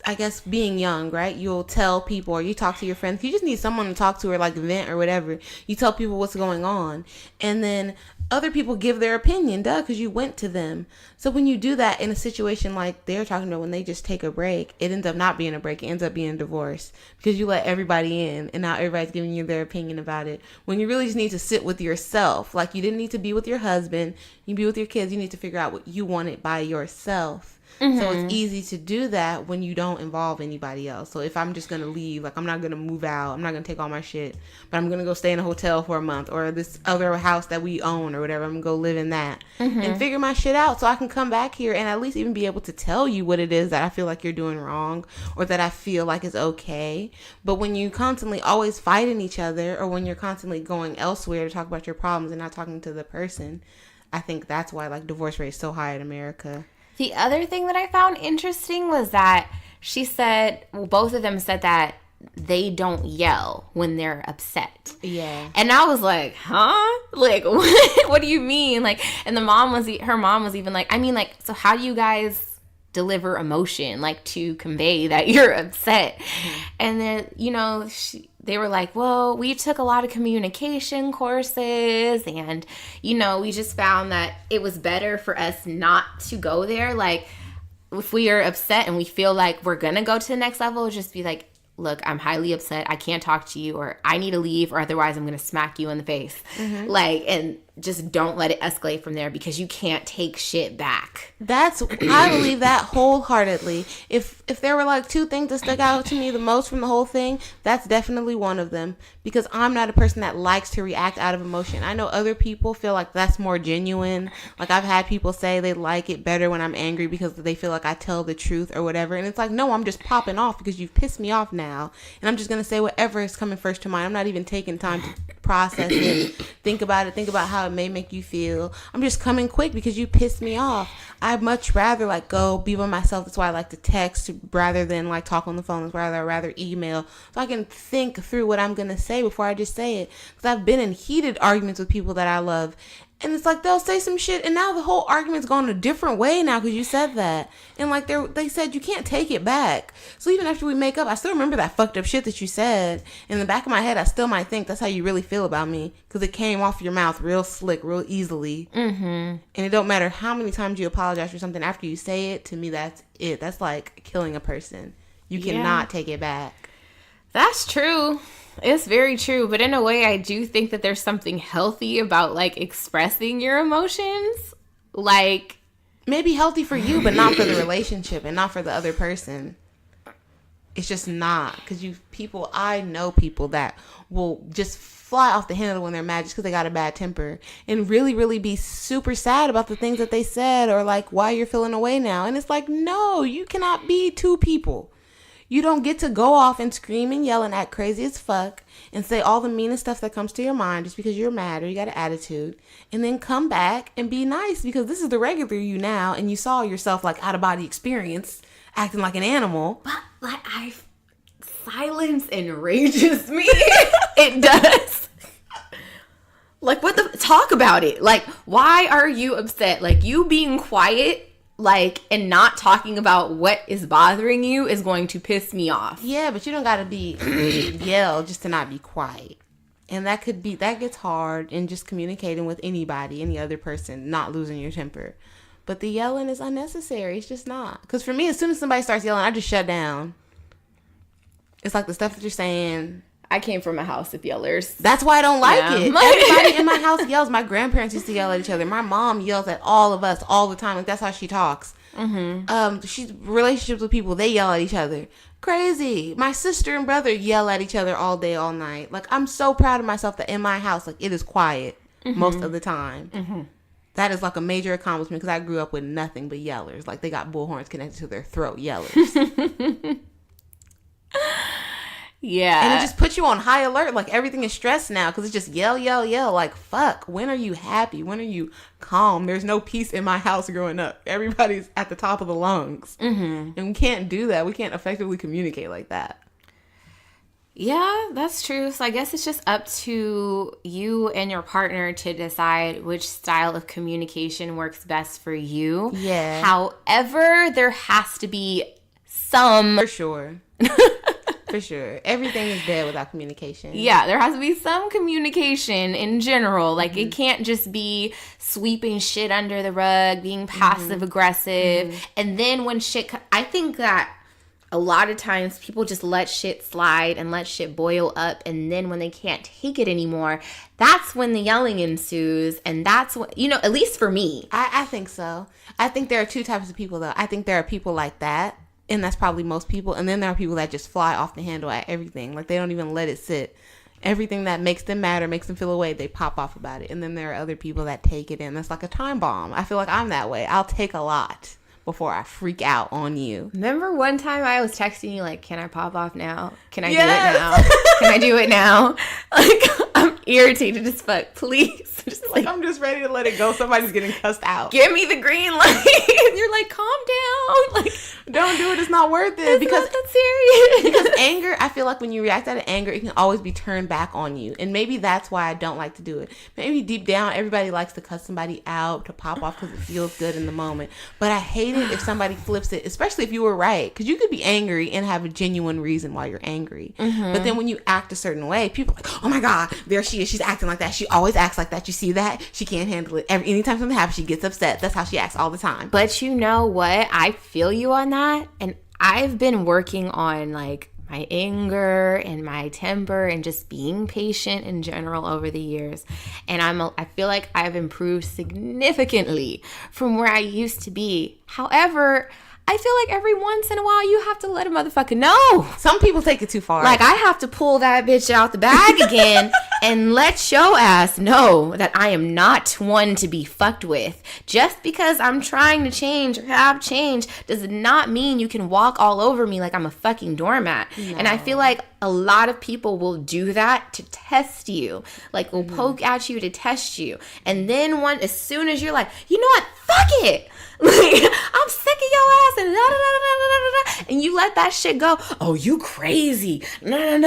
I guess, being young, right, you'll tell people, or you talk to your friends, you just need someone to talk to, or like vent or whatever. You tell people what's going on, and then other people give their opinion, because you went to them. So when you do that in a situation like they're talking about, when they just take a break, it ends up not being a break. It ends up being a divorce, because you let everybody in, and now everybody's giving you their opinion about it. When you really just need to sit with yourself. Like, you didn't need to be with your husband. You be with your kids. You need to figure out what you wanted by yourself. So it's easy to do that when you don't involve anybody else. So if I'm just going to leave, like, I'm not going to move out, I'm not going to take all my shit, but I'm going to go stay in a hotel for a month, or this other house that we own or whatever, I'm going to go live in that and figure my shit out so I can come back here and at least even be able to tell you what it is that I feel like you're doing wrong, or that I feel like is okay. But when you constantly always fighting each other, or when you're constantly going elsewhere to talk about your problems and not talking to the person, I think that's why, like, divorce rate is so high in America. The other thing that I found interesting was that she said, well, both of them said that they don't yell when they're upset. Yeah. And I was like, huh? Like, what do you mean? Like, and her mom was even like, I mean, like, so how do you guys deliver emotion, like, to convey that you're upset? And then, you know, they were like, well, we took a lot of communication courses, and, you know, we just found that it was better for us not to go there. Like, if we are upset and we feel like we're gonna go to the next level, just be like, look, I'm highly upset, I can't talk to you, or I need to leave, or otherwise I'm gonna smack you in the face. Like, and just don't let it escalate from there, because you can't take shit back. I believe that wholeheartedly. If there were like two things that stuck out to me the most from the whole thing, that's definitely one of them, because I'm not a person that likes to react out of emotion. I know other people feel like that's more genuine. Like, I've had people say they like it better when I'm angry because they feel like I tell the truth or whatever, and it's like, no, I'm just popping off because you've pissed me off now, and I'm just gonna say whatever is coming first to mind. I'm not even taking time to process it, think about how it may make you feel. I'm just coming quick because you pissed me off. I'd much rather, like, go be by myself. That's why I like to text rather than, like, talk on the phone. That's why I'd rather email, so I can think through what I'm gonna say before I just say it. Because I've been in heated arguments with people that I love, And it's like they'll say some shit, and now the whole argument's gone a different way now because you said that. And like they said you can't take it back. So even after we make up, I still remember that fucked up shit that you said. In the back of my head, I still might think that's how you really feel about me because it came off your mouth real slick, real easily. Mm-hmm. And it don't matter how many times you apologize for something after you say it. To me, that's it. That's like killing a person. You cannot take it back. That's true. It's very true. But in a way, I do think that there's something healthy about, like, expressing your emotions. Like, maybe healthy for you, but not for the relationship and not for the other person. It's just not. Because I know people that will just fly off the handle when they're mad just because they got a bad temper and really, really be super sad about the things that they said or, like, why you're feeling away now. And it's like, no, you cannot be two people. You don't get to go off and scream and yell and act crazy as fuck and say all the meanest stuff that comes to your mind just because you're mad or you got an attitude, and then come back and be nice because this is the regular you now, and you saw yourself like out of body experience acting like an animal. But like silence enrages me. It does. Like, talk about it. Like, why are you upset? Like, you being quiet, like, and not talking about what is bothering you is going to piss me off. Yeah, but you don't gotta be yell just to not be quiet. And that gets hard in just communicating with anybody, any other person, not losing your temper. But the yelling is unnecessary. It's just not. Because for me, as soon as somebody starts yelling, I just shut down. It's like the stuff that you're saying. I came from a house of yellers. That's why I don't like it. Everybody in my house yells. My grandparents used to yell at each other. My mom yells at all of us all the time. Like, that's how she talks. Mm-hmm. She's relationships with people. They yell at each other. Crazy. My sister and brother yell at each other all day, all night. Like, I'm so proud of myself that in my house, like, it is quiet most of the time. Mm-hmm. That is like a major accomplishment because I grew up with nothing but yellers. Like, they got bullhorns connected to their throat. Yellers. Yeah. And it just puts you on high alert. Like, everything is stressed now because it's just yell, yell, yell. Like, fuck. When are you happy? When are you calm? There's no peace in my house growing up. Everybody's at the top of the lungs. Mm-hmm. And we can't do that. We can't effectively communicate like that. Yeah, that's true. So I guess it's just up to you and your partner to decide which style of communication works best for you. Yeah. However, there has to be some... For sure. For sure. Everything is dead without communication. Yeah, there has to be some communication in general. Like, it can't just be sweeping shit under the rug, being passive aggressive. And then when shit... I think that a lot of times people just let shit slide and let shit boil up. And then when they can't take it anymore, that's when the yelling ensues. And that's what... You know, at least for me. I think so. I think there are two types of people, though. I think there are people like that. And that's probably most people. And then there are people that just fly off the handle at everything. Like, they don't even let it sit. Everything that makes them mad or makes them feel away, they pop off about it. And then there are other people that take it in. That's like a time bomb. I feel like I'm that way. I'll take a lot before I freak out on you. Remember one time I was texting you, like, can I pop off now? Can I do it now? Can I do it now? Like, I'm irritated as fuck. Please. Just like, I'm just ready to let it go. Somebody's getting cussed out. Give me the green light. You're like, calm down. Like, don't do it. It's not worth it. It's because not that serious. Because anger, I feel like when you react out of anger, it can always be turned back on you. And maybe that's why I don't like to do it. Maybe deep down, everybody likes to cuss somebody out, to pop off because it feels good in the moment. But I hate it if somebody flips it, especially if you were right. Because you could be angry and have a genuine reason why you're angry. Mm-hmm. But then when you act a certain way, people are like, oh my God, there she is. She's acting like that. She always acts like that. You see that? She can't handle it. Anytime something happens, she gets upset. That's how she acts all the time. But you know what? I feel you on that. And I've been working on, like, my anger and my temper and just being patient in general over the years. And I feel like I've improved significantly from where I used to be. However, I feel like every once in a while you have to let a motherfucker know. Some people take it too far. Like, I have to pull that bitch out the bag again and let your ass know that I am not one to be fucked with. Just because I'm trying to change or have changed does not mean you can walk all over me like I'm a fucking doormat. No. And I feel like a lot of people will do that to test you. Like, will poke at you to test you. And then as soon as you're like, you know what? Fuck it. Like, I'm sick of your ass and da, da, da, da, da, da, da, and you let that shit go. Oh, you crazy. No.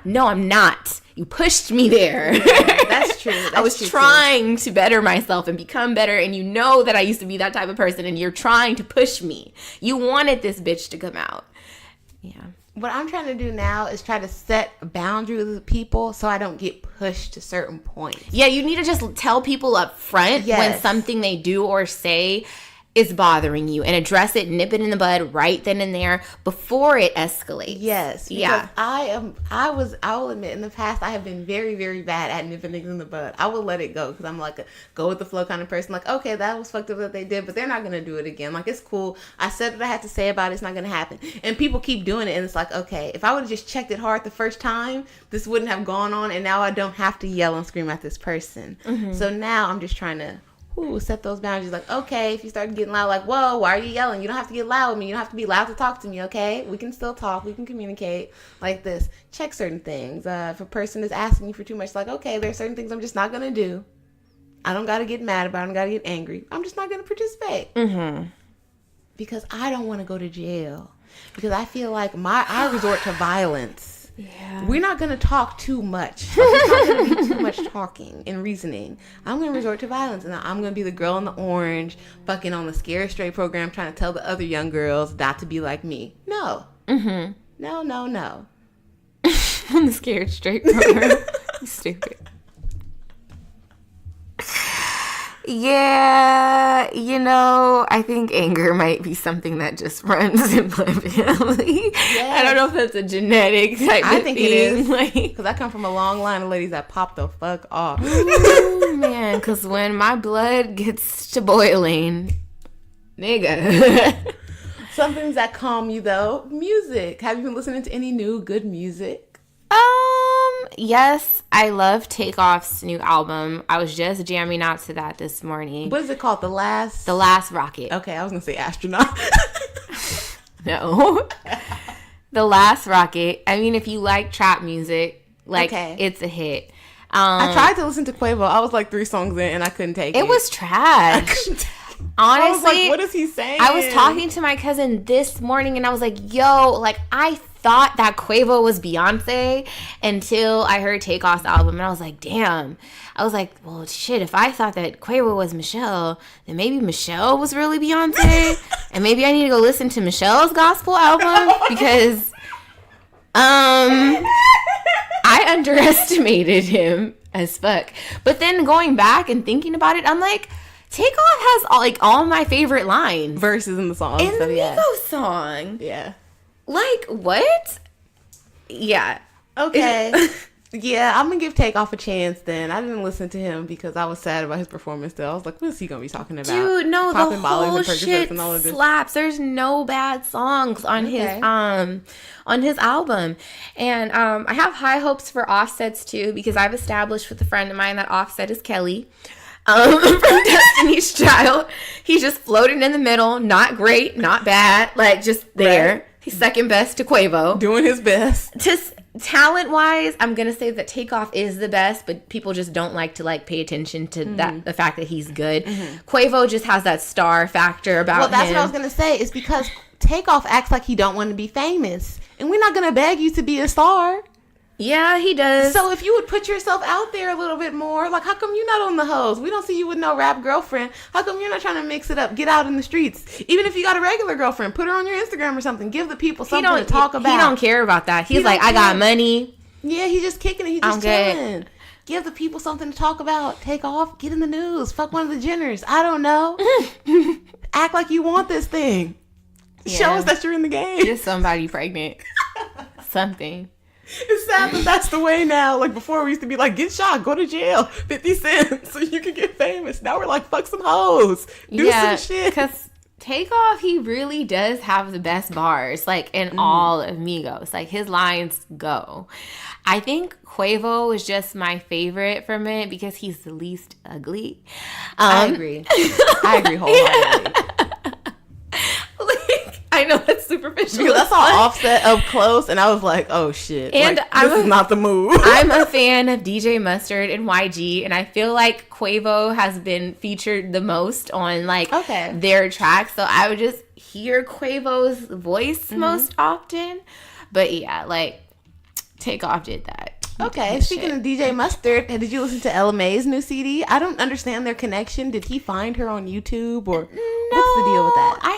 No, I'm not. You pushed me there. Yeah, that's true. I was trying to better myself and become better, and you know that I used to be that type of person, and you're trying to push me. You wanted this bitch to come out. Yeah. What I'm trying to do now is try to set boundaries with people so I don't get pushed to certain points. Yeah, you need to just tell people up front when something they do or say is bothering you and address it, nip it in the bud right then and there before it escalates. Yes. Yeah. I will admit, in the past, I have been very, very bad at nipping things in the bud. I will let it go because I'm like a go with the flow kind of person. Like, okay, that was fucked up that they did, but they're not going to do it again. Like, it's cool. I said what I had to say about it. It's not going to happen. And people keep doing it, and it's like, okay, if I would have just checked it hard the first time, this wouldn't have gone on, and now I don't have to yell and scream at this person. Mm-hmm. So now I'm just trying to set those boundaries. Like, okay, if you start getting loud, like, whoa, why are you yelling? You don't have to get loud with me. You don't have to be loud to talk to me, okay? We can still talk. We can communicate like this. Check certain things. If a person is asking you for too much, like, okay, there are certain things I'm just not going to do. I don't got to get mad about it. I don't got to get angry. I'm just not going to participate. Mm-hmm. Because I don't want to go to jail. Because I feel like I resort to violence. Yeah. We're not going to talk too much. Like, it's not going to be too much talking and reasoning. I'm going to resort to violence. And I'm going to be the girl in the orange, fucking on the Scare Straight program, trying to tell the other young girls not to be like me. No. Mm-hmm. No. On the Scared Straight program. Stupid. Yeah, I think anger might be something that just runs in my family. Yes. I don't know if that's a genetic type of thing. I think it is. Because I come from a long line of ladies that pop the fuck off. Ooh, man, because when my blood gets to boiling, nigga. Some things that calm you, though. Music. Have you been listening to any new good music? Yes, I love TakeOff's new album. I was just jamming out to that this morning. What is it called? The Last Rocket. Okay, I was gonna say astronaut. No. The Last Rocket. I mean, if you like trap music, it's a hit. I tried to listen to Quavo. I was like 3 songs in and I couldn't take it. It was trash. Honestly, I was like, what is he saying? I was talking to my cousin this morning and I was like, yo, like, I thought that Quavo was Beyonce until I heard TakeOff's album. And I was like, damn. I was like, well, shit, if I thought that Quavo was Michelle, then maybe Michelle was really Beyonce. And maybe I need to go listen to Michelle's gospel album because I underestimated him as fuck. But then going back and thinking about it, I'm like, TakeOff has all my favorite lines. Verses in the song. In the Migos song. Yeah. Like, what? Yeah. Okay. Yeah, I'm going to give TakeOff a chance then. I didn't listen to him because I was sad about his performance still. I was like, what is he going to be talking about? Dude, no, the whole shit and all of this slaps. There's no bad songs on his album. And I have high hopes for Offset's too because I've established with a friend of mine that Offset is Kelly. From Destiny's Child. He's just floating in the middle. Not great, not bad. Like, just there. Right. He's second best to Quavo. Doing his best. Just talent-wise, I'm going to say that TakeOff is the best, but people just don't like to, pay attention to the fact that he's good. Mm-hmm. Quavo just has that star factor about him. Well, that's what I was going to say. It's because TakeOff acts like he don't want to be famous. And we're not going to beg you to be a star. Yeah, he does. So if you would put yourself out there a little bit more, like, how come you're not on the hoes? We don't see you with no rap girlfriend. How come you're not trying to mix it up? Get out in the streets. Even if you got a regular girlfriend, put her on your Instagram or something. Give the people something to talk about. He don't care about that. He's like, I got money. Yeah, he's just kicking it. He's just chilling. Give the people something to talk about. TakeOff. Get in the news. Fuck one of the Jenners. I don't know. Act like you want this thing. Yeah. Show us that you're in the game. Get somebody pregnant. Something. It's sad that that's the way now. Like, before we used to be like, get shot, go to jail, 50 cents so you can get famous. Now we're like, fuck some hoes, do some shit. Because TakeOff, he really does have the best bars, in all of Migos. His lines go. I think Quavo is just my favorite from it because he's the least ugly. I agree. I agree wholeheartedly. I know it's superficial. Because I saw Offset up close, and I was like, "Oh shit!" And this is not the move. I'm a fan of DJ Mustard and YG, and I feel like Quavo has been featured the most on their tracks. So I would just hear Quavo's voice most often. But yeah, TakeOff did that. Okay, speaking of DJ Mustard, did you listen to Ella Mae's new CD? I don't understand their connection. Did he find her on YouTube, or what's the deal with that? I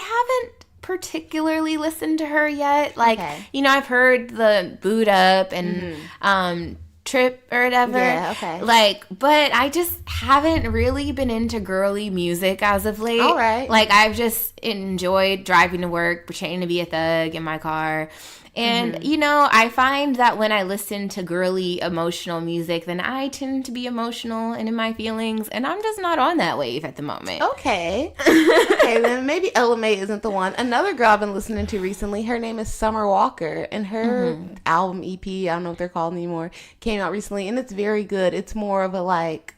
haven't particularly listened to her yet. Like, you know, I've heard the Boot Up and Trip or whatever. Yeah, okay. Like, but I just haven't really been into girly music as of late. All right. Like, I've just enjoyed driving to work, pretending to be a thug in my car. And, you know, I find that when I listen to girly emotional music, then I tend to be emotional and in my feelings, and I'm just not on that wave at the moment. Okay. Okay, then maybe Ella Mae isn't the one. Another girl I've been listening to recently, her name is Summer Walker, and her album EP, I don't know what they're called anymore, came out recently, and it's very good. It's more of a, like,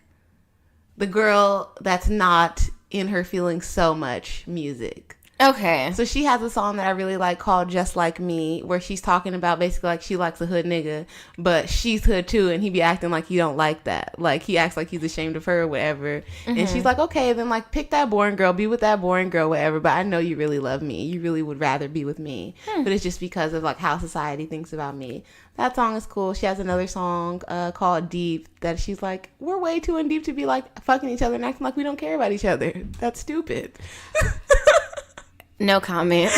the girl that's not in her feelings so much music. Okay. So she has a song that I really like called Just Like Me, where she's talking about basically like she likes a hood nigga, but she's hood too, and he be acting like he don't like that. Like he acts like he's ashamed of her or whatever. And she's like, okay, then like pick that boring girl, be with that boring girl, whatever, but I know you really love me. You really would rather be with me. But it's just because of like how society thinks about me. That song is cool. She has another song called Deep that she's like, we're way too in deep to be like fucking each other and acting like we don't care about each other. That's stupid. No comment.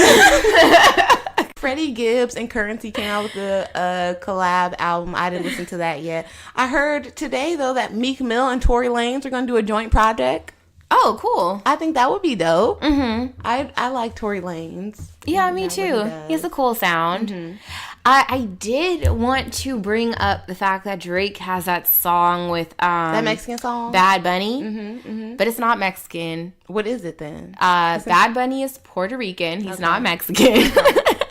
Freddie Gibbs and Currency came out with a collab album. I didn't listen to that yet. I heard today, though, that Meek Mill and Tory Lanez are going to do a joint project. Oh, cool. I think that would be dope. I like Tory Lanez. Yeah, me too. He has a cool sound. I did want to bring up the fact that Drake has that song with that Mexican song, Bad Bunny, but it's not Mexican. What is it then? Bad Bunny is Puerto Rican. He's not Mexican.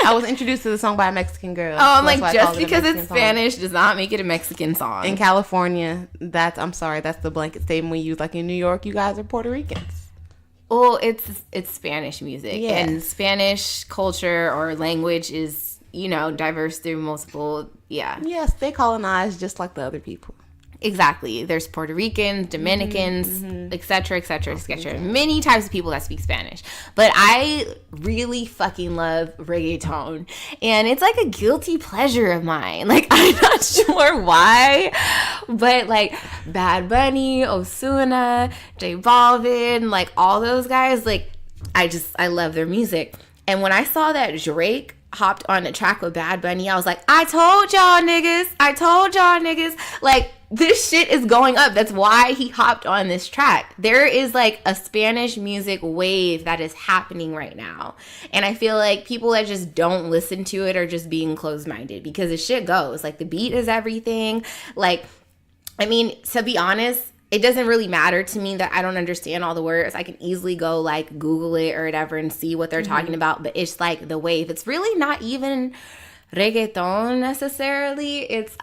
I was introduced to the song by a Mexican girl. Oh, I'm like, just because it's Spanish does not make it a Mexican song. In California, I'm sorry, that's the blanket statement we use. Like in New York, you guys are Puerto Ricans. Well, it's Spanish music, and Spanish culture or language is, you know, diverse through multiple, Yes, they colonized just like the other people. Exactly. There's Puerto Ricans, Dominicans, etc., etc., etc. Many types of people that speak Spanish. But I really fucking love reggaeton. And it's like a guilty pleasure of mine. Like, I'm not sure why. But, like, Bad Bunny, Ozuna, J Balvin, like, all those guys, like, I love their music. And when I saw that Drake hopped on the track with Bad Bunny, I was like, I told y'all niggas. Like, this shit is going up. That's why he hopped on this track. There is like a Spanish music wave that is happening right now. And I feel like people that just don't listen to it are just being closed-minded, because the shit goes. Like, the beat is everything. Like, I mean, to be honest, it doesn't really matter to me that I don't understand all the words. I can easily go like Google it or whatever and see what they're talking about. But it's like the wave. It's really not even reggaeton necessarily. It's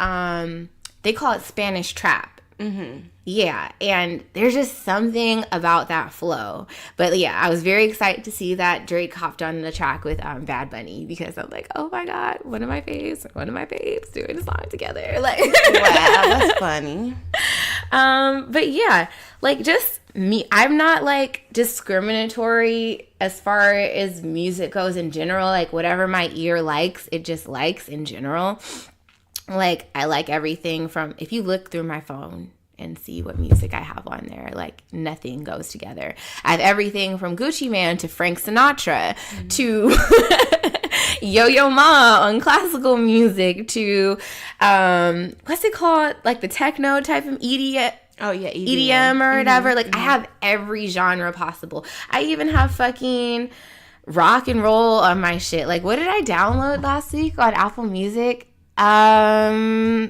they call it Spanish trap. Yeah, and there's just something about that flow. But yeah, I was very excited to see that Drake hopped on the track with Bad Bunny, because I'm like, oh my god, one of my faves doing a song together. Like, wow, that's funny. But yeah, like, just me, I'm not like discriminatory as far as music goes in general. Like, whatever my ear likes, it just likes in general. Like, I like everything from, if you look through my phone and see what music I have on there, like, nothing goes together. I have everything from Gucci Mane to Frank Sinatra to Yo-Yo Ma on classical music to, what's it called? Like the techno type of EDM. Oh, yeah, EDM or whatever. Like, I have every genre possible. I even have fucking rock and roll on my shit. Like, what did I download last week on Apple Music? Some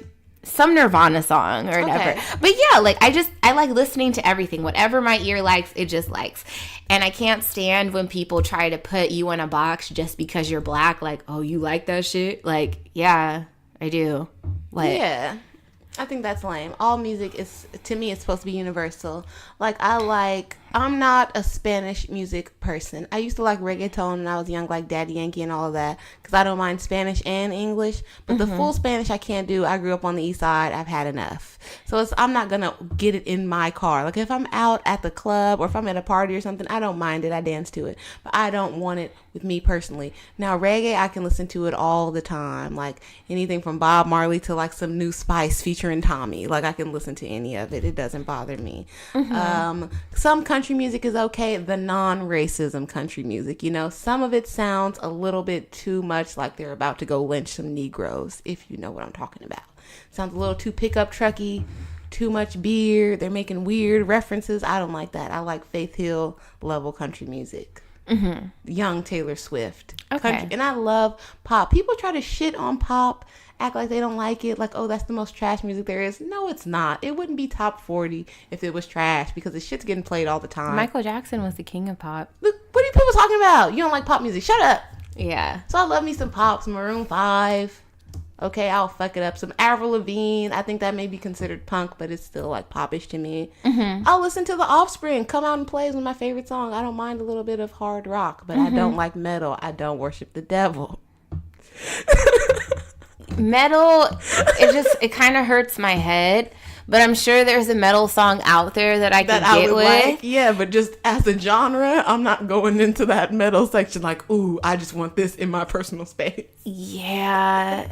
Nirvana song or whatever. Okay. But yeah, like, I like listening to everything. Whatever my ear likes, it just likes. And I can't stand when people try to put you in a box just because you're black. Like, oh, you like that shit? Like, yeah, I do. Like, yeah, I think that's lame. All music is, to me, it's supposed to be universal. Like, I like I'm not a Spanish music person. I used to like reggaeton when I was young, like Daddy Yankee and all of that, because I don't mind Spanish and English. But the full Spanish I can't do. I grew up on the East Side. I've had enough. So I'm not going to get it in my car. Like if I'm out at the club or if I'm at a party or something, I don't mind it. I dance to it. But I don't want it with me personally. Now, reggae, I can listen to it all the time. Like anything from Bob Marley to like some New Spice featuring Tommy. Like I can listen to any of it. It doesn't bother me. Some country music is okay. The non-racism country music, you know, some of it sounds a little bit too much like they're about to go lynch some Negroes, if you know what I'm talking about. Sounds a little too pickup trucky, too much beer. They're making weird references. I don't like that. I like Faith Hill level country music. Young Taylor Swift. Okay. Country, and I love pop. People try to shit on pop, act like they don't like it, like, oh, that's the most trash music there is. No, it's not. It wouldn't be top 40 if it was trash, because the shit's getting played all the time. Michael Jackson was the king of pop. Look, what are you people talking about? You don't like pop music. Shut up. Yeah. So I love me some pop, some Maroon 5. Okay, I'll fuck it up. Some Avril Lavigne. I think that may be considered punk, but it's still like popish to me. I'll listen to The Offspring. Come Out and Play is one of my favorite songs. I don't mind a little bit of hard rock, but I don't like metal. I don't worship the devil. Metal, it kind of hurts my head, but I'm sure there's a metal song out there that I could get with. Like, yeah, but just as a genre, I'm not going into that metal section like, ooh, I just want this in my personal space. Yeah.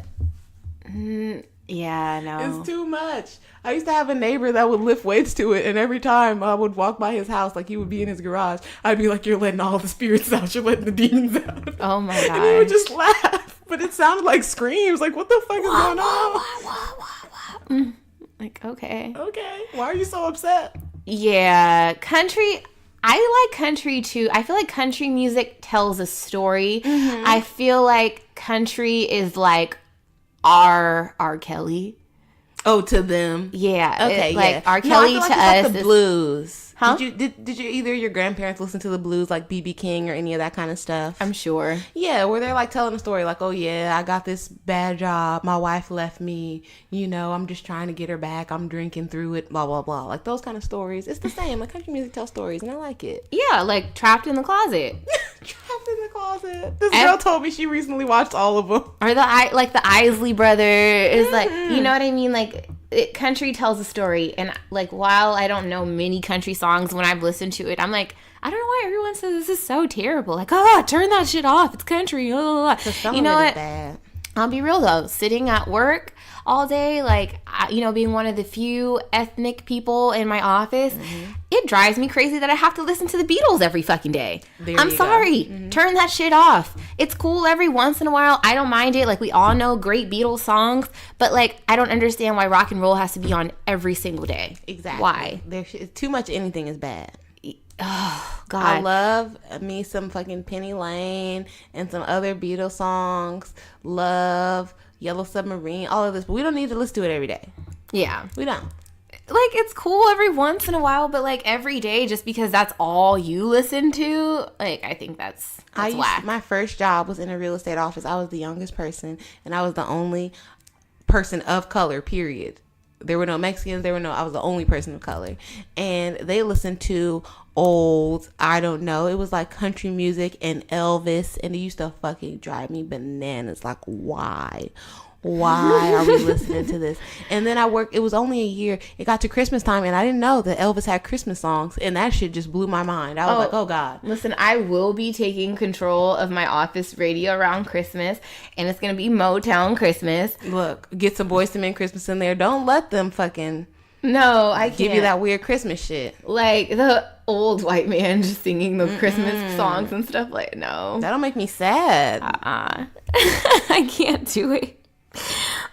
Yeah, no. It's too much. I used to have a neighbor that would lift weights to it, and every time I would walk by his house, like he would be in his garage, I'd be like, you're letting all the spirits out, you're letting the demons out. Oh my god. And he would just laugh, but it sounded like screams, like, what the fuck is going on? Like, okay. Okay, why are you so upset? Yeah, country, I like country too. I feel like country music tells a story. I feel like country is like R. Kelly. Oh, to them. Yeah. Okay, like R. Kelly I feel to like us it's like the blues. Huh? Did you either your grandparents listen to the blues, like B.B. King or any of that kind of stuff? I'm sure. Yeah, where they're like telling a story like, oh yeah, I got this bad job, my wife left me, you know, I'm just trying to get her back, I'm drinking through it, blah blah blah, like those kind of stories. It's the same. Like country music tells stories, and I like it. Yeah, like Trapped in the Closet. Trapped in the Closet. This girl told me she recently watched all of them. Or the Isley Brothers, like, you know what I mean, like. Country tells a story, and like while I don't know many country songs, when I've listened to it, I'm like, I don't know why everyone says this is so terrible. Like, oh, turn that shit off. It's country. Oh. You know what? Bad. I'll be real though. Sitting at work all day, like, you know, being one of the few ethnic people in my office, it drives me crazy that I have to listen to the Beatles every fucking day. I'm sorry. Turn that shit off. It's cool every once in a while. I don't mind it. Like, we all know great Beatles songs, but like, I don't understand why rock and roll has to be on every single day. Exactly. Why? Too much anything is bad. Oh, God. I love me some fucking Penny Lane and some other Beatles songs. Love Yellow Submarine, all of this. But we don't need to listen to it every day. Yeah. We don't. Like, it's cool every once in a while, but like every day, just because that's all you listen to, like, I think that's whack. My first job was in a real estate office. I was the youngest person, and I was the only person of color, period. There were no Mexicans. I was the only person of color. And they listened to old, I don't know, it was like country music and Elvis. And it used to fucking drive me bananas. Like, why? Why are we listening to this? And then it was only a year. It got to Christmas time, and I didn't know that Elvis had Christmas songs. And that shit just blew my mind. I was like, oh, God. Listen, I will be taking control of my office radio around Christmas, and it's going to be Motown Christmas. Look, get some Boyz II Men Christmas in there. Don't let them fucking... No, I can't. Give you that weird Christmas shit. Like, the old white man just singing those Christmas songs and stuff. Like, no. That'll make me sad. I can't do it.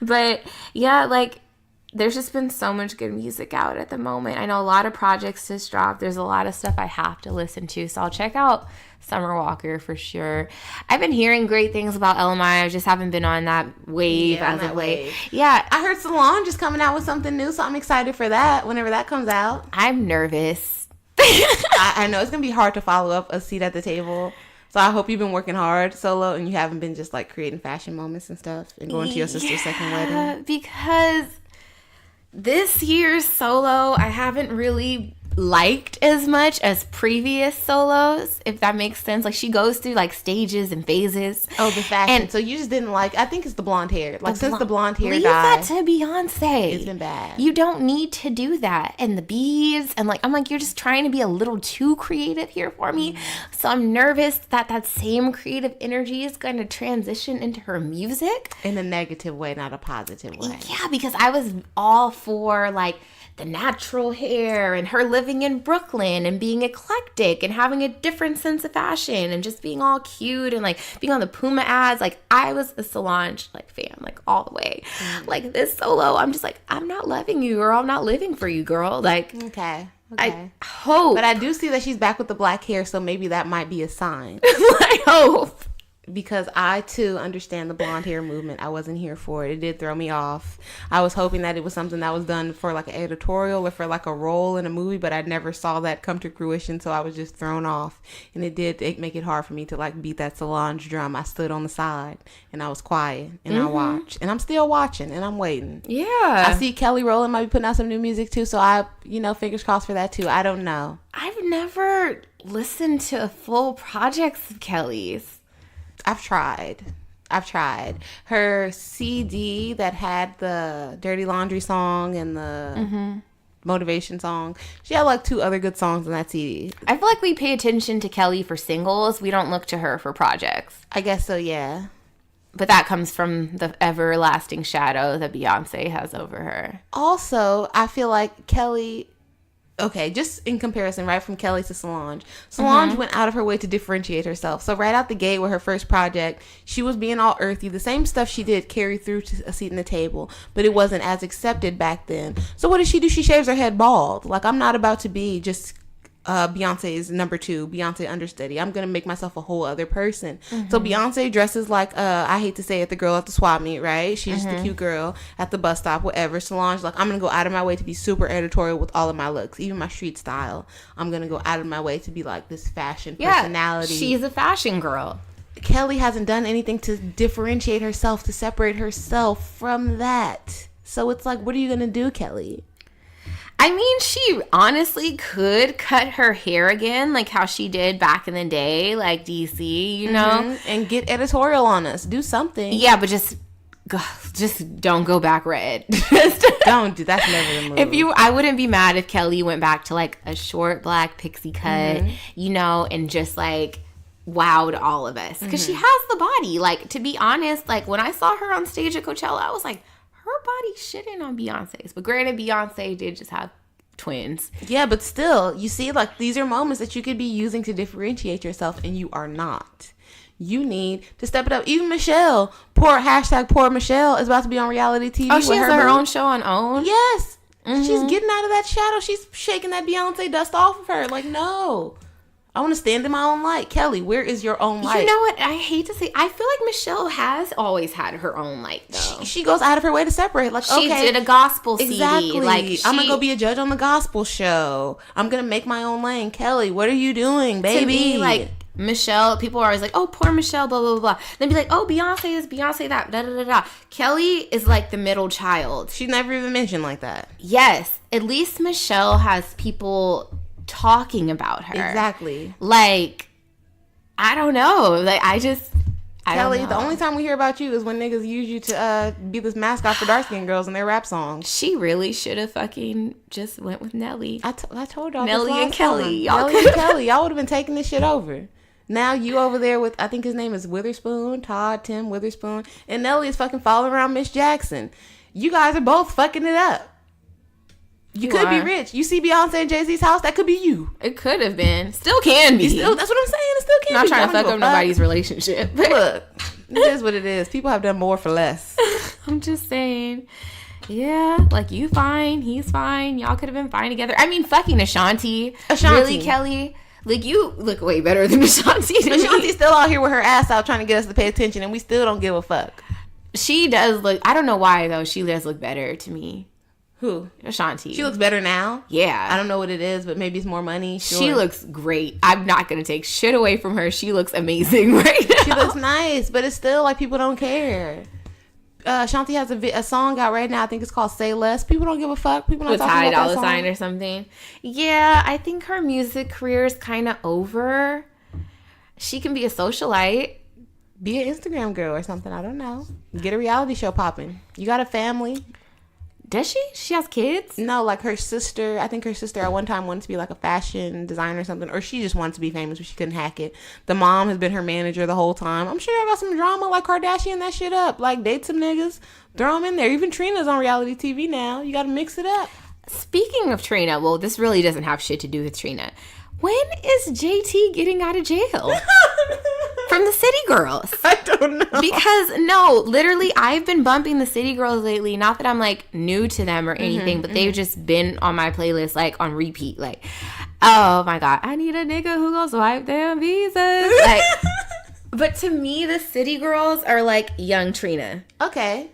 But yeah, like, there's just been so much good music out at the moment. I know a lot of projects just dropped. There's a lot of stuff I have to listen to, so I'll check out Summer Walker for sure. I've been hearing great things about LMI. I just haven't been on that wave as of late. Yeah, I heard Salon just coming out with something new, so I'm excited for that whenever that comes out. I'm nervous. I know it's gonna be hard to follow up a seat at the table. So I hope you've been working hard solo and you haven't been just like creating fashion moments and stuff and going to your sister's second wedding. Because this year's solo, I haven't really liked as much as previous solos, if that makes sense. Like, she goes through like stages and phases. Oh, the fashion. And so you just didn't like, I think it's the blonde hair. Like, since the blonde hair leave died, that to Beyonce. it's been bad. You don't need to do that. And the beads, and like, I'm like, you're just trying to be a little too creative here for me. So I'm nervous that that same creative energy is going to transition into her music. In a negative way, not a positive way. Yeah, because I was all for like the natural hair and her living in Brooklyn and being eclectic and having a different sense of fashion and just being all cute and like being on the Puma ads. Like, I was a Solange like fan, like all the way. Like, this solo, I'm just like, I'm not loving you, or I'm not living for you, girl. Like, Okay. I hope. But I do see that she's back with the black hair, so maybe that might be a sign. I hope. Because I, too, understand the blonde hair movement. I wasn't here for it. It did throw me off. I was hoping that it was something that was done for, like, an editorial or for, like, a role in a movie, but I never saw that come to fruition, so I was just thrown off. And it did make it hard for me to, like, beat that Solange drum. I stood on the side, and I was quiet, and I watched. And I'm still watching, and I'm waiting. Yeah. I see Kelly Rowland might be putting out some new music, too, so I, fingers crossed for that, too. I don't know. I've never listened to full projects of Kelly's. I've tried. Her CD that had the Dirty Laundry song and the motivation song, she had like 2 other good songs on that CD. I feel like we pay attention to Kelly for singles. We don't look to her for projects. I guess so, yeah. But that comes from the everlasting shadow that Beyonce has over her. Also, I feel like Kelly... Okay, just in comparison, right, from Kelly to Solange. Solange went out of her way to differentiate herself. So right out the gate with her first project, she was being all earthy. The same stuff she did carried through to A Seat in the Table, but it wasn't as accepted back then. So what does she do? She shaves her head bald. Like, I'm not about to be just Beyonce's number 2, Beyonce understudy. I'm gonna make myself a whole other person. So Beyonce dresses like I hate to say it, the girl at the swap meet, right? She's the cute girl at the bus stop, whatever. Solange, like, I'm gonna go out of my way to be super editorial with all of my looks, even my street style. I'm gonna go out of my way to be like this fashion personality. She's a fashion girl. Kelly hasn't done anything to differentiate herself, to separate herself from that. So it's like, what are you gonna do, Kelly? I mean, she honestly could cut her hair again, like how she did back in the day, like DC, you know? And get editorial on us. Do something. Yeah, but just don't go back red. Don't do. That's never the move. I wouldn't be mad if Kelly went back to like a short black pixie cut, and just like wowed all of us. Because she has the body. Like, to be honest, like when I saw her on stage at Coachella, I was like, her body's shitting on Beyonce's. But granted, Beyonce did just have twins. Yeah, but still, you see, like, these are moments that you could be using to differentiate yourself, and you are not. You need to step it up. Even Michelle, poor Michelle, is about to be on reality TV. Oh, she has her own show on OWN? Yes. She's getting out of that shadow. She's shaking that Beyonce dust off of her. Like, no. I want to stand in my own light. Kelly, where is your own light? You know what? I hate to say, I feel like Michelle has always had her own light, though. She goes out of her way to separate. Like, she okay, did a gospel CD. Exactly. Like, I'm going to go be a judge on the gospel show. I'm going to make my own lane. Kelly, what are you doing, baby? To me, like, Michelle, people are always like, oh, poor Michelle, blah, blah, blah. Then be like, oh, Beyonce is Beyonce that, da, da, da, da. Kelly is like the middle child. She's never even mentioned like that. Yes. At least Michelle has people talking about her. Exactly. Like, I don't know. Like, Kelly, the only time we hear about you is when niggas use you to be this mascot for dark skinned girls in their rap songs. She really should have fucking just went with Nelly. I told y'all. Nelly and Kelly. Y'all would have been taking this shit over. Now you over there with, I think his name is Witherspoon, Tim Witherspoon, and Nelly is fucking following around Miss Jackson. You guys are both fucking it up. You could be rich. You see Beyonce and Jay-Z's house, that could be you. It could have been. Still can be. That's what I'm saying. It still can be. I'm not trying to fuck up nobody's relationship. Look, it is what it is. People have done more for less. I'm just saying. Yeah, like, you fine, he's fine. Y'all could have been fine together. I mean, fucking Ashanti. Really, Kelly? Like, you look way better than Ashanti. Ashanti's still out here with her ass out trying to get us to pay attention, and we still don't give a fuck. She does look, I don't know why, though. She does look better to me. Who? Ashanti. She looks better now? Yeah. I don't know what it is, but maybe it's more money. Sure. She looks great. I'm not going to take shit away from her. She looks amazing right now. She looks nice, but it's still like people don't care. Shanti has a song out right now. I think it's called "Say Less." People don't give a fuck. People not with talking Ty about Dolla that Sign song. or something. Yeah, I think her music career is kind of over. She can be a socialite. Be an Instagram girl or something. I don't know. Get a reality show popping. You got a family. Does she? She has kids? No, like her sister. I think her sister at one time wanted to be like a fashion designer or something. Or she just wanted to be famous, but she couldn't hack it. The mom has been her manager the whole time. I'm sure y'all got some drama like Kardashian that shit up. Like, date some niggas. Throw them in there. Even Trina's on reality TV now. You got to mix it up. Speaking of Trina, well, this really doesn't have shit to do with Trina. When is JT getting out of jail? From the City Girls. I don't know. Because, no, literally, I've been bumping the City Girls lately. Not that I'm, like, new to them or anything, but they've just been on my playlist, like, on repeat. Like, oh, my God. I need a nigga who gon' swipe them visas. Like, but to me, the City Girls are, like, young Trina. Okay.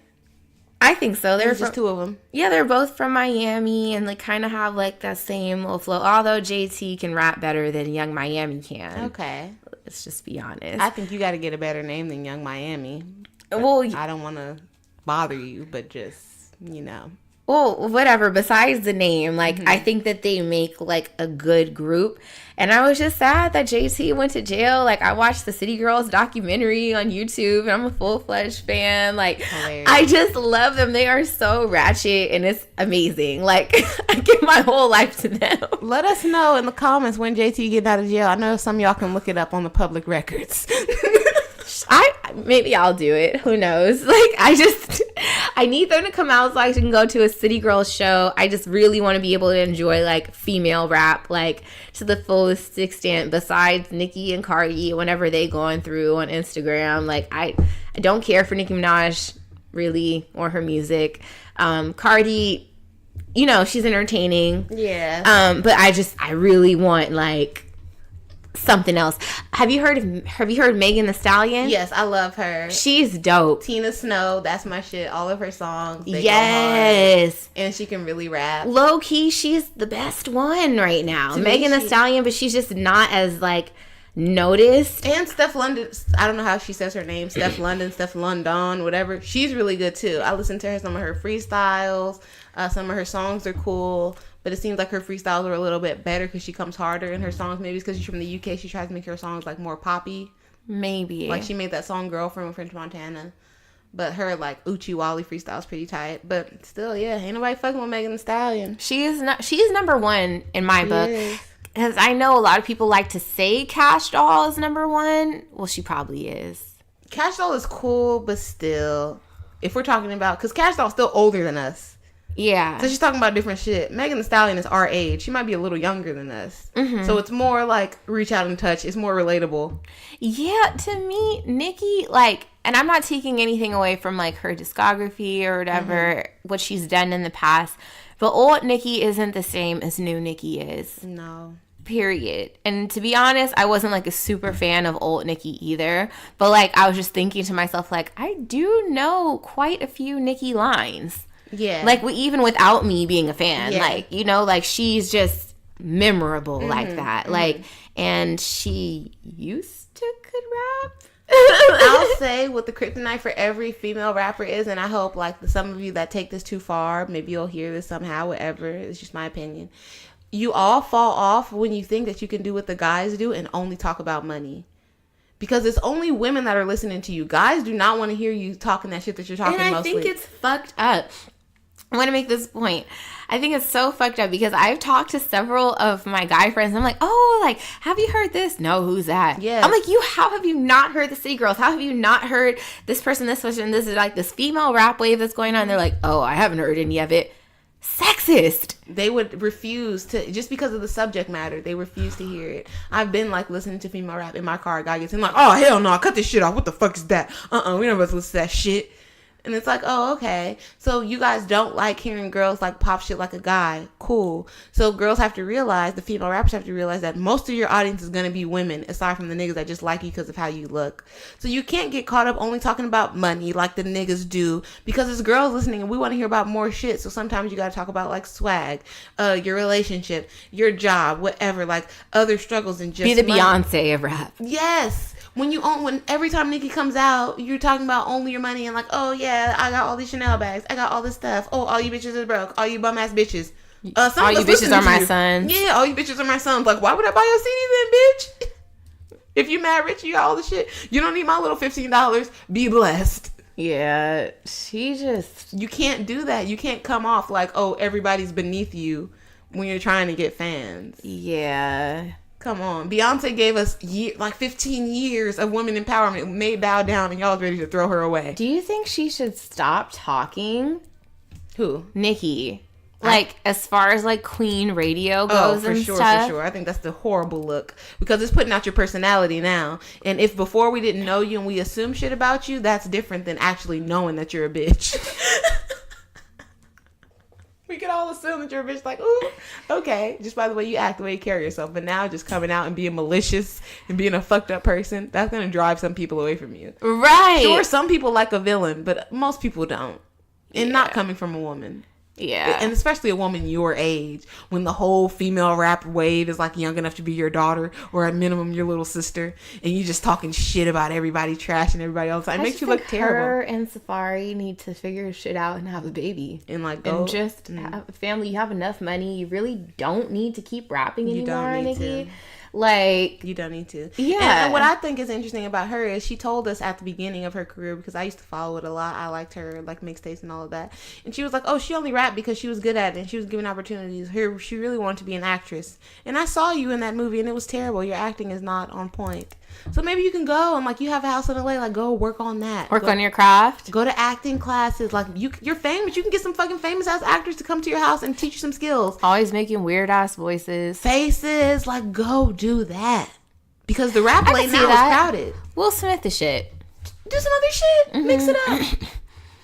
I think so. There's just two of them. Yeah, they're both from Miami and, like, kind of have, like, that same little flow. Although JT can rap better than Young Miami can. Okay. Let's just be honest. I think you got to get a better name than Young Miami. Well, I don't want to bother you, but just, you know. Well, whatever. Besides the name, like, I think that they make, like, a good group. And I was just sad that JT went to jail. Like, I watched the City Girls documentary on YouTube, and I'm a full-fledged fan. Like, hilarious. I just love them. They are so ratchet, and it's amazing. Like, I give my whole life to them. Let us know in the comments when JT get out of jail. I know some of y'all can look it up on the public records. Maybe I'll do it. Who knows? Like, I need them to come out so I can go to a City Girls show. I just really want to be able to enjoy, like, female rap, like, to the fullest extent, besides Nicki and Cardi, whenever they going through on Instagram. Like, I don't care for Nicki Minaj, really, or her music. Cardi, you know, she's entertaining. Yeah. But I really want, like, something else. Have you heard Megan Thee Stallion? Yes, I love her. She's dope. Tina Snow, that's my shit. All of her songs, they yes, go hard. And she can really rap. Low key, she's the best one right now. Megan Thee Stallion, but she's just not as, like, noticed. And Steph London, I don't know how she says her name. Steph London, whatever. She's really good too. I listen to her, some of her freestyles. Some of her songs are cool. But it seems like her freestyles are a little bit better because she comes harder in her songs. Maybe it's because she's from the UK. She tries to make her songs, like, more poppy. Maybe. Like, she made that song Girlfriend with French Montana. But her, like, Uchi Wally freestyle's pretty tight. But still, yeah, ain't nobody fucking with Megan Thee Stallion. She is number one in my book. Because I know a lot of people like to say Cash Doll is number one. Well, she probably is. Cash Doll is cool, but still, if we're talking about... Because Cash Doll's still older than us. Yeah. So she's talking about different shit. Megan Thee Stallion is our age. She might be a little younger than us. Mm-hmm. So it's more like reach out and touch. It's more relatable. Yeah, to me, Nicki, like, and I'm not taking anything away from, like, her discography or whatever, what she's done in the past, but old Nicki isn't the same as new Nicki is. No. Period. And to be honest, I wasn't, like, a super fan of old Nicki either, but, like, I was just thinking to myself, like, I do know quite a few Nicki lines. Yeah. Like, even without me being a fan. Yeah. Like, you know, like, she's just memorable like that. Like, and she used to could rap. I'll say what the kryptonite for every female rapper is, and I hope, like, some of you that take this too far, maybe you'll hear this somehow, whatever. It's just my opinion. You all fall off when you think that you can do what the guys do and only talk about money. Because it's only women that are listening to you. Guys do not want to hear you talking that shit that you're talking mostly. And I think it's fucked up. I want to make this point. I think it's so fucked up because I've talked to several of my guy friends. And I'm like, oh, like, have you heard this? No, who's that? Yeah. I'm like, how have you not heard the City Girls? How have you not heard this person, this person? This is like this female rap wave that's going on. They're like, oh, I haven't heard any of it. Sexist. They would refuse to, just because of the subject matter, they refuse to hear it. I've been, like, listening to female rap in my car. A guy gets in, like, oh, hell no, cut this shit off. What the fuck is that? We never listen to that shit. And it's like, oh, okay. So you guys don't like hearing girls, like, pop shit like a guy. Cool. So girls have to realize, the female rappers have to realize that most of your audience is going to be women, aside from the niggas that just like you because of how you look. So you can't get caught up only talking about money like the niggas do, because it's girls listening and we want to hear about more shit. So sometimes you got to talk about, like, swag, your relationship, your job, whatever, like, other struggles and just be the money. Beyonce of rap. Yes. when every time Nicki comes out, you're talking about only your money and like, oh yeah, I got all these Chanel bags, I got all this stuff. Oh, all you bitches are broke. All you bum ass bitches. All you bitches are my sons. Yeah, all you bitches are my sons. Like, why would I buy your CD then, bitch? If you mad rich, you got all the shit. You don't need my little $15. Be blessed. Yeah, you can't do that. You can't come off like, oh, everybody's beneath you when you're trying to get fans. Yeah. Come on. Beyonce gave us 15 years of women empowerment. May bow down and y'all ready to throw her away. Do you think she should stop talking? Who? Nicki. Like, as far as, like, Queen Radio goes and stuff. For sure. I think that's the horrible look. Because it's putting out your personality now. And if before we didn't know you and we assume shit about you, that's different than actually knowing that you're a bitch. We could all assume that you're a bitch, like, ooh, okay, just by the way you act, the way you carry yourself. But now just coming out and being malicious and being a fucked up person, that's going to drive some people away from you. Right. Sure, some people like a villain, but most people don't. And not coming from a woman. Yeah. And especially a woman your age, when the whole female rap wave is like young enough to be your daughter or at minimum your little sister, and you just talking shit about everybody, trashing everybody all the time. It makes you look terrible. Her and Safari need to figure shit out and have a baby. And like go. And just have a family. You have enough money. You really don't need to keep rapping anymore, Nicki. Like, you don't need to. Yeah. And what I think is interesting about her is she told us at the beginning of her career, because I used to follow it a lot. I liked her like mixtapes and all of that. And she was like, oh, she only rapped because she was good at it and she was given opportunities. She really wanted to be an actress. And I saw you in that movie and it was terrible. Your acting is not on point. So maybe you can go and like you have a house in LA, like go work on that. Work on your craft. Go to acting classes. Like you're famous. You can get some fucking famous ass actors to come to your house and teach you some skills. Always making weird ass voices. Faces. Like go do that. Because the rap lane now is crowded. Will Smith the shit. Do some other shit. Mm-hmm. Mix it up.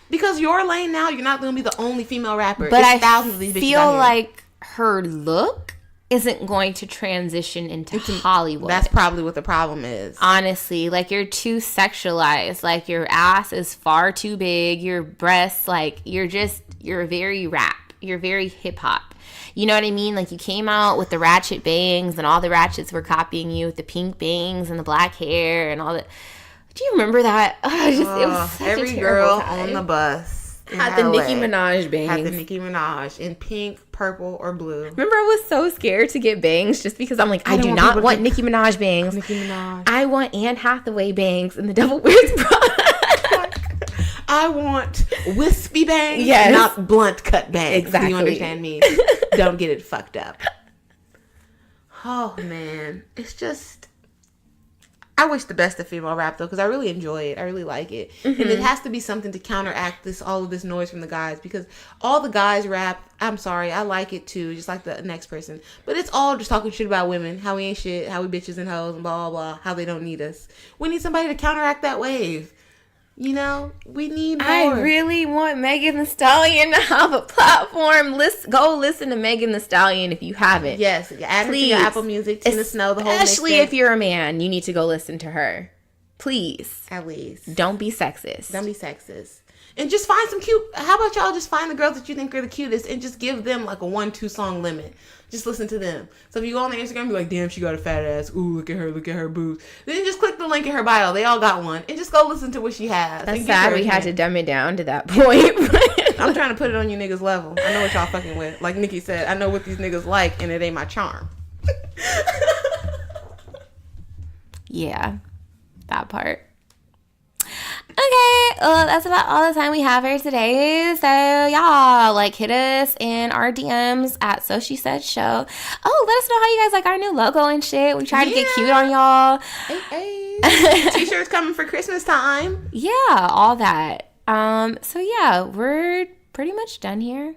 Because your lane now, you're not going to be the only female rapper. But There's thousands of these bitches feel out here. like her look isn't going to transition into Hollywood. That's probably what the problem is. Honestly, like you're too sexualized. Like your ass is far too big. Your breasts, like you're very rap. You're very hip hop. You know what I mean? Like you came out with the ratchet bangs and all the ratchets were copying you with the pink bangs and the black hair and all that. Do you remember that? It was such every a girl time. on the bus had the Nicki Minaj bangs. Had the Nicki Minaj in pink, purple, or blue. Remember, I was so scared to get bangs just because I'm like, I do not want Nicki Minaj bangs. Nicki Minaj. I want Anne Hathaway bangs and the Devil Wears Prada. I want wispy bangs, yes. Not blunt cut bangs. Exactly. You understand me? Don't get it fucked up. Oh, man. It's just... I wish the best of female rap, though, because I really enjoy it. I really like it. Mm-hmm. And it has to be something to counteract all of this noise from the guys, because all the guys rap, I'm sorry, I like it too, just like the next person. But it's all just talking shit about women, how we ain't shit, how we bitches and hoes, and blah, blah, blah, how they don't need us. We need somebody to counteract that wave. You know, we need more. I really want Megan Thee Stallion to have a platform. Go listen to Megan Thee Stallion if you haven't. Yes, add her to your Apple Music, Tina Snow, the whole mixtape. Especially if you're a man, you need to go listen to her. Please. At least. Don't be sexist. Don't be sexist. And just find some cute... How about y'all just find the girls that you think are the cutest and just give them like a 1-2 song limit. Just listen to them. So if you go on their Instagram and be like, damn, she got a fat ass. Ooh, look at her boobs. Then just click the link in her bio. They all got one. And just go listen to what she has. That's sad we had to dumb it down to that point. I'm trying to put it on you niggas level. I know what y'all fucking with. Like Nicki said, I know what these niggas like and it ain't my charm. Yeah. That part. Okay, well, that's about all the time we have here today. So, y'all, like, hit us in our DMs at SoSheSaid Show. Oh, let us know how you guys like our new logo and shit. We try to get cute on y'all. Hey. T-shirts coming for Christmas time. Yeah, all that. So, yeah, we're pretty much done here,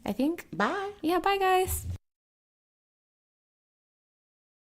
I think. Bye. Yeah, bye, guys.